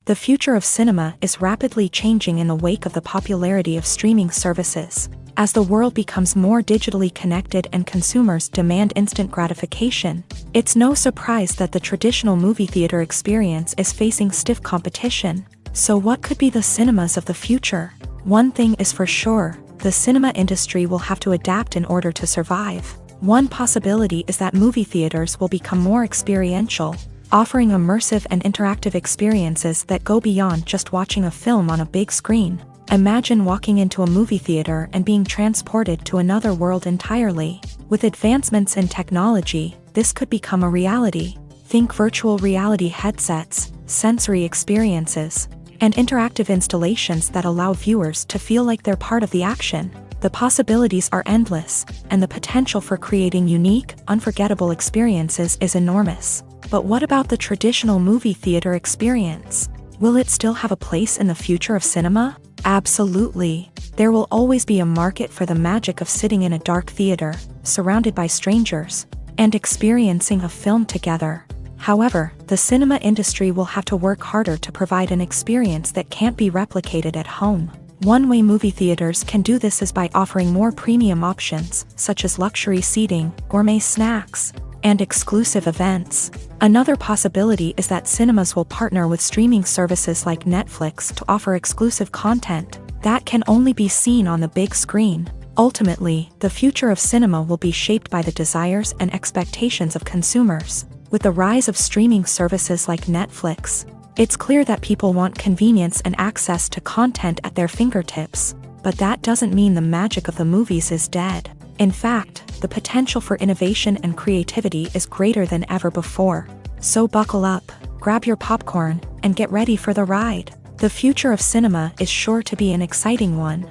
The future of cinema is rapidly changing in the wake of the popularity of streaming services. As the world becomes more digitally connected and consumers demand instant gratification, it's no surprise that the traditional movie theater experience is facing stiff competition. So what could be the cinemas of the future? One thing is for sure, the cinema industry will have to adapt in order to survive. One possibility is that movie theaters will become more experiential, offering immersive and interactive experiences that go beyond just watching a film on a big screen. Imagine walking into a movie theater and being transported to another world entirely. With advancements in technology, this could become a reality. Think virtual reality headsets, sensory experiences, and interactive installations that allow viewers to feel like they're part of the action. The possibilities are endless, and the potential for creating unique, unforgettable experiences is enormous. But what about the traditional movie theater experience? Will it still have a place in the future of cinema? Absolutely. There will always be a market for the magic of sitting in a dark theater, surrounded by strangers, and experiencing a film together. However, the cinema industry will have to work harder to provide an experience that can't be replicated at home. One way movie theaters can do this is by offering more premium options, such as luxury seating, gourmet snacks, and exclusive events. Another possibility is that cinemas will partner with streaming services like Netflix to offer exclusive content that can only be seen on the big screen. Ultimately, the future of cinema will be shaped by the desires and expectations of consumers. With the rise of streaming services like Netflix, it's clear that people want convenience and access to content at their fingertips. But that doesn't mean the magic of the movies is dead. In fact, the potential for innovation and creativity is greater than ever before. So buckle up, grab your popcorn, and get ready for the ride. The future of cinema is sure to be an exciting one.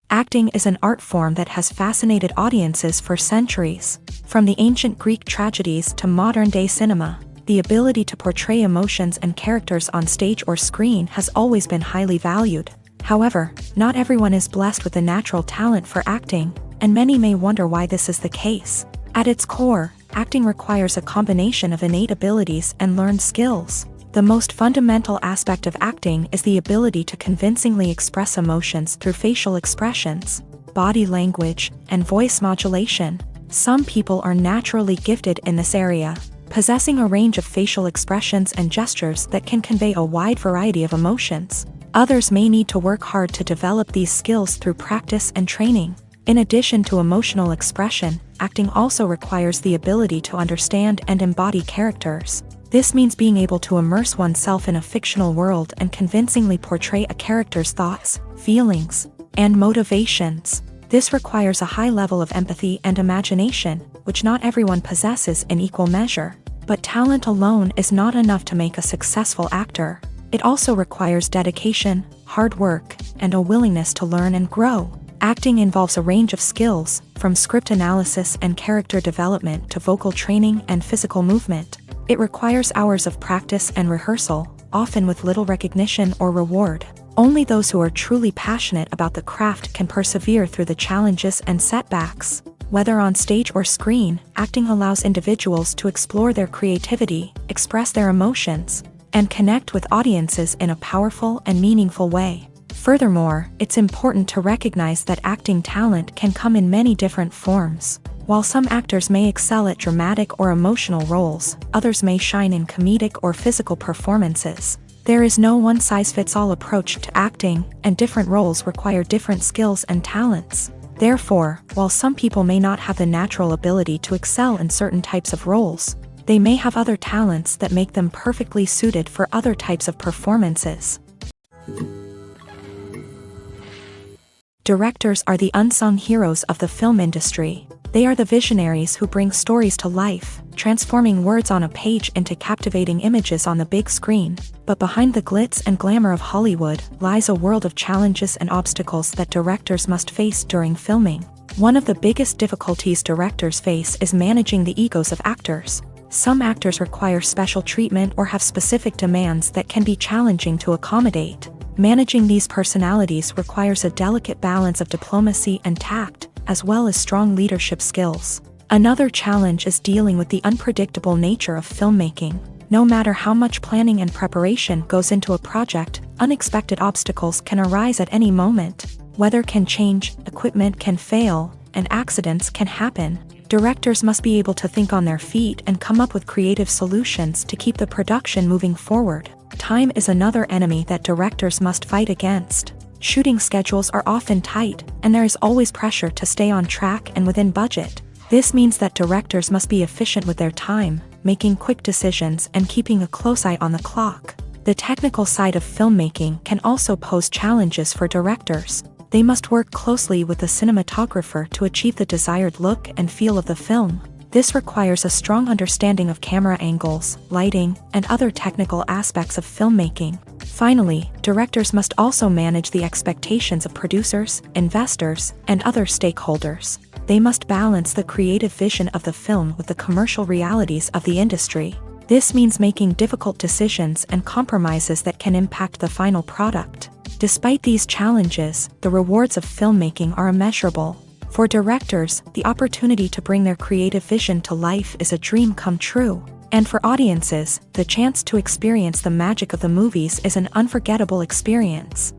Acting is an art form that has fascinated audiences for centuries. From the ancient Greek tragedies to modern-day cinema, the ability to portray emotions and characters on stage or screen has always been highly valued. However, not everyone is blessed with a natural talent for acting, and many may wonder why this is the case. At its core, acting requires a combination of innate abilities and learned skills. The most fundamental aspect of acting is the ability to convincingly express emotions through facial expressions, body language, and voice modulation. Some people are naturally gifted in this area, possessing a range of facial expressions and gestures that can convey a wide variety of emotions. Others may need to work hard to develop these skills through practice and training. In addition to emotional expression, acting also requires the ability to understand and embody characters. This means being able to immerse oneself in a fictional world and convincingly portray a character's thoughts, feelings, and motivations. This requires a high level of empathy and imagination, which not everyone possesses in equal measure. But talent alone is not enough to make a successful actor. It also requires dedication, hard work, and a willingness to learn and grow. Acting involves a range of skills, from script analysis and character development to vocal training and physical movement. It requires hours of practice and rehearsal, often with little recognition or reward. Only those who are truly passionate about the craft can persevere through the challenges and setbacks. Whether on stage or screen, acting allows individuals to explore their creativity, express their emotions, and connect with audiences in a powerful and meaningful way. Furthermore, it's important to recognize that acting talent can come in many different forms. While some actors may excel at dramatic or emotional roles, others may shine in comedic or physical performances. There is no one-size-fits-all approach to acting, and different roles require different skills and talents. Therefore, while some people may not have the natural ability to excel in certain types of roles, they may have other talents that make them perfectly suited for other types of performances. Directors are the unsung heroes of the film industry. They are the visionaries who bring stories to life, transforming words on a page into captivating images on the big screen. But behind the glitz and glamour of Hollywood lies a world of challenges and obstacles that directors must face during filming. One of the biggest difficulties directors face is managing the egos of actors. Some actors require special treatment or have specific demands that can be challenging to accommodate. Managing these personalities requires a delicate balance of diplomacy and tact, as well as strong leadership skills. Another challenge is dealing with the unpredictable nature of filmmaking. No matter how much planning and preparation goes into a project, unexpected obstacles can arise at any moment. Weather can change, equipment can fail, and accidents can happen. Directors must be able to think on their feet and come up with creative solutions to keep the production moving forward. Time is another enemy that directors must fight against. Shooting schedules are often tight, and there is always pressure to stay on track and within budget. This means that directors must be efficient with their time, making quick decisions and keeping a close eye on the clock. The technical side of filmmaking can also pose challenges for directors. They must work closely with the cinematographer to achieve the desired look and feel of the film. This requires a strong understanding of camera angles, lighting, and other technical aspects of filmmaking. Finally, directors must also manage the expectations of producers, investors, and other stakeholders. They must balance the creative vision of the film with the commercial realities of the industry. This means making difficult decisions and compromises that can impact the final product. Despite these challenges, the rewards of filmmaking are immeasurable. For directors, the opportunity to bring their creative vision to life is a dream come true. And for audiences, the chance to experience the magic of the movies is an unforgettable experience.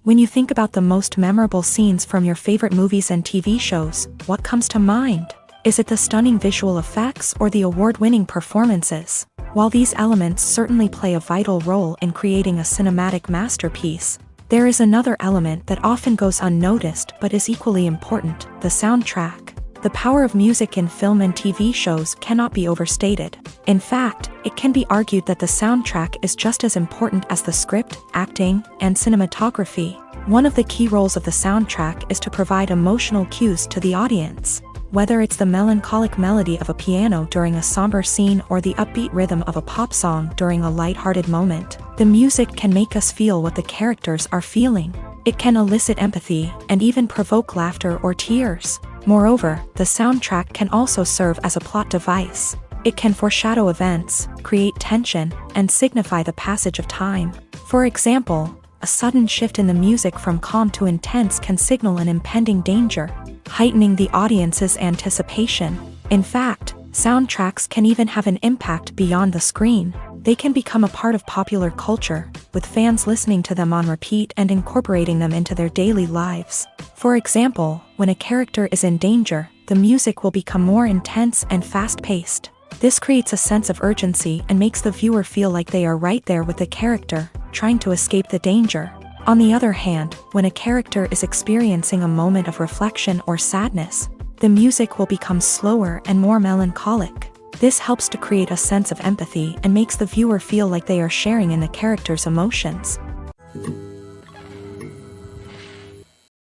When you think about the most memorable scenes from your favorite movies and TV shows, what comes to mind? Is it the stunning visual effects or the award-winning performances? While these elements certainly play a vital role in creating a cinematic masterpiece, there is another element that often goes unnoticed but is equally important: the soundtrack. The power of music in film and TV shows cannot be overstated. In fact, it can be argued that the soundtrack is just as important as the script, acting, and cinematography. One of the key roles of the soundtrack is to provide emotional cues to the audience. Whether it's the melancholic melody of a piano during a somber scene or the upbeat rhythm of a pop song during a light-hearted moment, the music can make us feel what the characters are feeling. It can elicit empathy and even provoke laughter or tears. Moreover, the soundtrack can also serve as a plot device. It can foreshadow events, create tension, and signify the passage of time. For example, a sudden shift in the music from calm to intense can signal an impending danger, heightening the audience's anticipation. In fact, soundtracks can even have an impact beyond the screen. They can become a part of popular culture, with fans listening to them on repeat and incorporating them into their daily lives. For example, when a character is in danger, the music will become more intense and fast-paced. This creates a sense of urgency and makes the viewer feel like they are right there with the character, trying to escape the danger. On the other hand, when a character is experiencing a moment of reflection or sadness, the music will become slower and more melancholic. This helps to create a sense of empathy and makes the viewer feel like they are sharing in the character's emotions.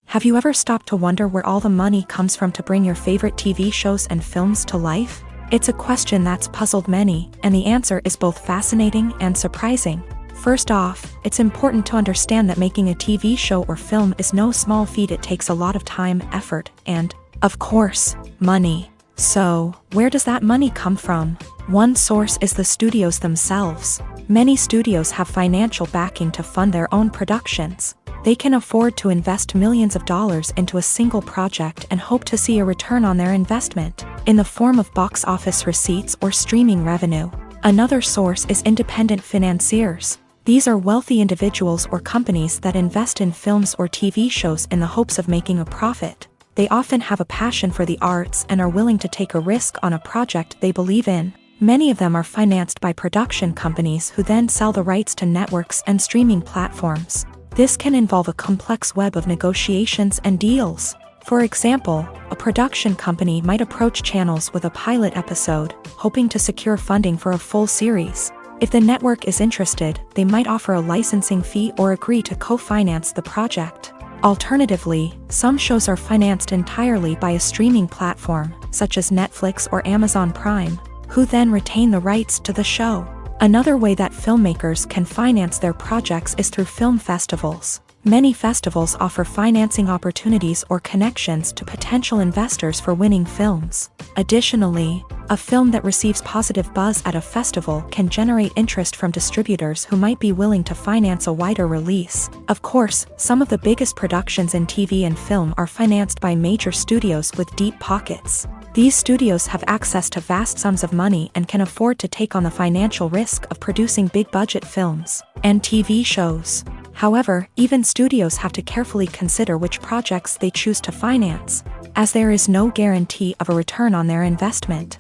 Have you ever stopped to wonder where all the money comes from to bring your favorite TV shows and films to life? It's a question that's puzzled many, and the answer is both fascinating and surprising. First off, it's important to understand that making a TV show or film is no small feat. It takes a lot of time, effort, and, of course, money. So, where does that money come from? One source is the studios themselves. Many studios have financial backing to fund their own productions. They can afford to invest millions of dollars into a single project and hope to see a return on their investment, in the form of box office receipts or streaming revenue. Another source is independent financiers. These are wealthy individuals or companies that invest in films or TV shows in the hopes of making a profit. They often have a passion for the arts and are willing to take a risk on a project they believe in. Many of them are financed by production companies who then sell the rights to networks and streaming platforms. This can involve a complex web of negotiations and deals. For example, a production company might approach channels with a pilot episode, hoping to secure funding for a full series. If the network is interested, they might offer a licensing fee or agree to co-finance the project. Alternatively, some shows are financed entirely by a streaming platform, such as Netflix or Amazon Prime, who then retain the rights to the show. Another way that filmmakers can finance their projects is through film festivals. Many festivals offer financing opportunities or connections to potential investors for winning films. Additionally, a film that receives positive buzz at a festival can generate interest from distributors who might be willing to finance a wider release. Of course, some of the biggest productions in TV and film are financed by major studios with deep pockets. These studios have access to vast sums of money and can afford to take on the financial risk of producing big-budget films and TV shows. However, even studios have to carefully consider which projects they choose to finance, as there is no guarantee of a return on their investment.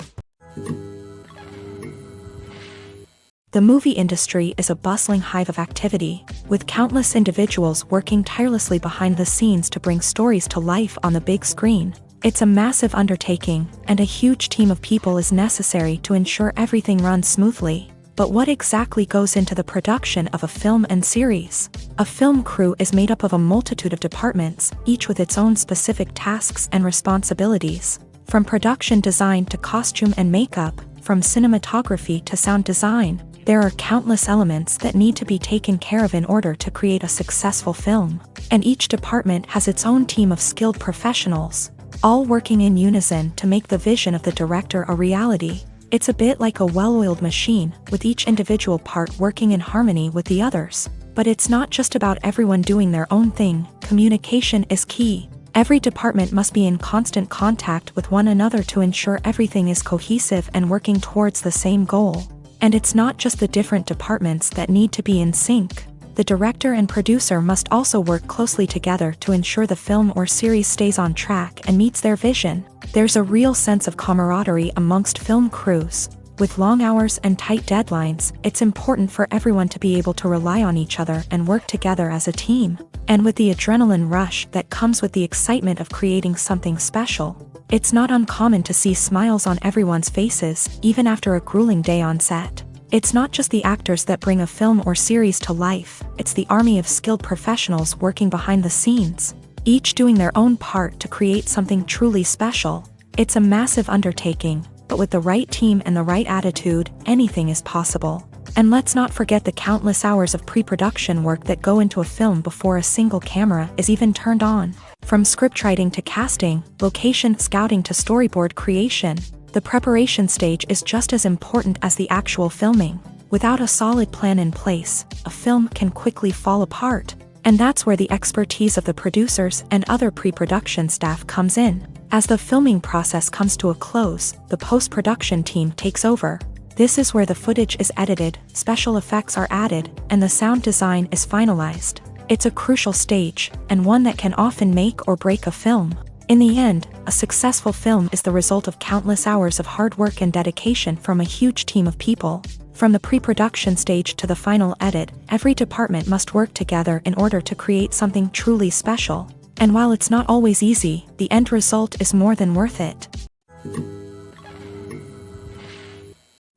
The movie industry is a bustling hive of activity, with countless individuals working tirelessly behind the scenes to bring stories to life on the big screen. It's a massive undertaking, and a huge team of people is necessary to ensure everything runs smoothly. But what exactly goes into the production of a film and series? A film crew is made up of a multitude of departments, each with its own specific tasks and responsibilities. From production design to costume and makeup, from cinematography to sound design, there are countless elements that need to be taken care of in order to create a successful film. And each department has its own team of skilled professionals, all working in unison to make the vision of the director a reality. It's a bit like a well-oiled machine, with each individual part working in harmony with the others. But it's not just about everyone doing their own thing. Communication is key. Every department must be in constant contact with one another to ensure everything is cohesive and working towards the same goal. And it's not just the different departments that need to be in sync. The director and producer must also work closely together to ensure the film or series stays on track and meets their vision. There's a real sense of camaraderie amongst film crews. With long hours and tight deadlines, it's important for everyone to be able to rely on each other and work together as a team. And with the adrenaline rush that comes with the excitement of creating something special, it's not uncommon to see smiles on everyone's faces, even after a grueling day on set. It's not just the actors that bring a film or series to life, it's the army of skilled professionals working behind the scenes, each doing their own part to create something truly special. It's a massive undertaking, but with the right team and the right attitude, anything is possible. And let's not forget the countless hours of pre-production work that go into a film before a single camera is even turned on. From scriptwriting to casting, location scouting to storyboard creation, the preparation stage is just as important as the actual filming. Without a solid plan in place, a film can quickly fall apart. And that's where the expertise of the producers and other pre-production staff comes in. As the filming process comes to a close, the post-production team takes over. This is where the footage is edited, special effects are added, and the sound design is finalized. It's a crucial stage, and one that can often make or break a film. In the end, a successful film is the result of countless hours of hard work and dedication from a huge team of people. From the pre-production stage to the final edit, every department must work together in order to create something truly special. And while it's not always easy, the end result is more than worth it.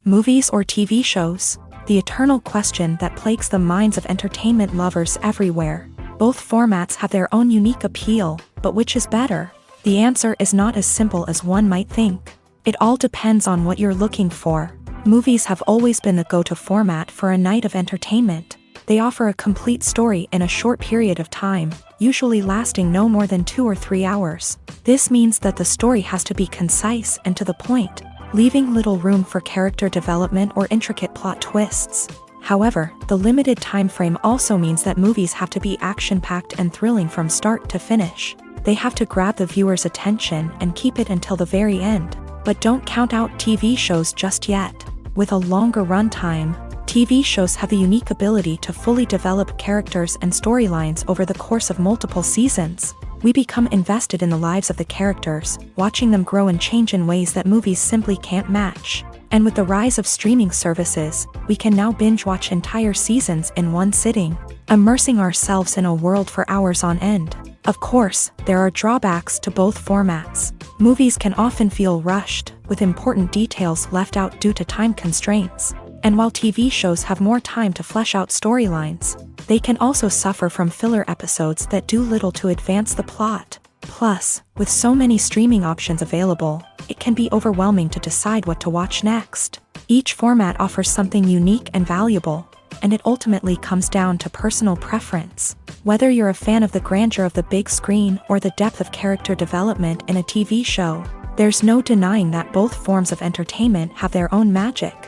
Movies or TV shows? The eternal question that plagues the minds of entertainment lovers everywhere. Both formats have their own unique appeal, but which is better? The answer is not as simple as one might think. It all depends on what you're looking for. Movies have always been the go-to format for a night of entertainment. They offer a complete story in a short period of time, usually lasting no more than 2 or 3 hours. This means that the story has to be concise and to the point, leaving little room for character development or intricate plot twists. However, the limited time frame also means that movies have to be action-packed and thrilling from start to finish. They have to grab the viewer's attention and keep it until the very end. But don't count out TV shows just yet. With a longer runtime, TV shows have the unique ability to fully develop characters and storylines over the course of multiple seasons. We become invested in the lives of the characters, watching them grow and change in ways that movies simply can't match. And with the rise of streaming services, we can now binge-watch entire seasons in one sitting, immersing ourselves in a world for hours on end. Of course, there are drawbacks to both formats. Movies can often feel rushed, with important details left out due to time constraints. And while TV shows have more time to flesh out storylines, they can also suffer from filler episodes that do little to advance the plot. Plus, with so many streaming options available, it can be overwhelming to decide what to watch next. Each format offers something unique and valuable, and it ultimately comes down to personal preference. Whether you're a fan of the grandeur of the big screen or the depth of character development in a TV show, there's no denying that both forms of entertainment have their own magic.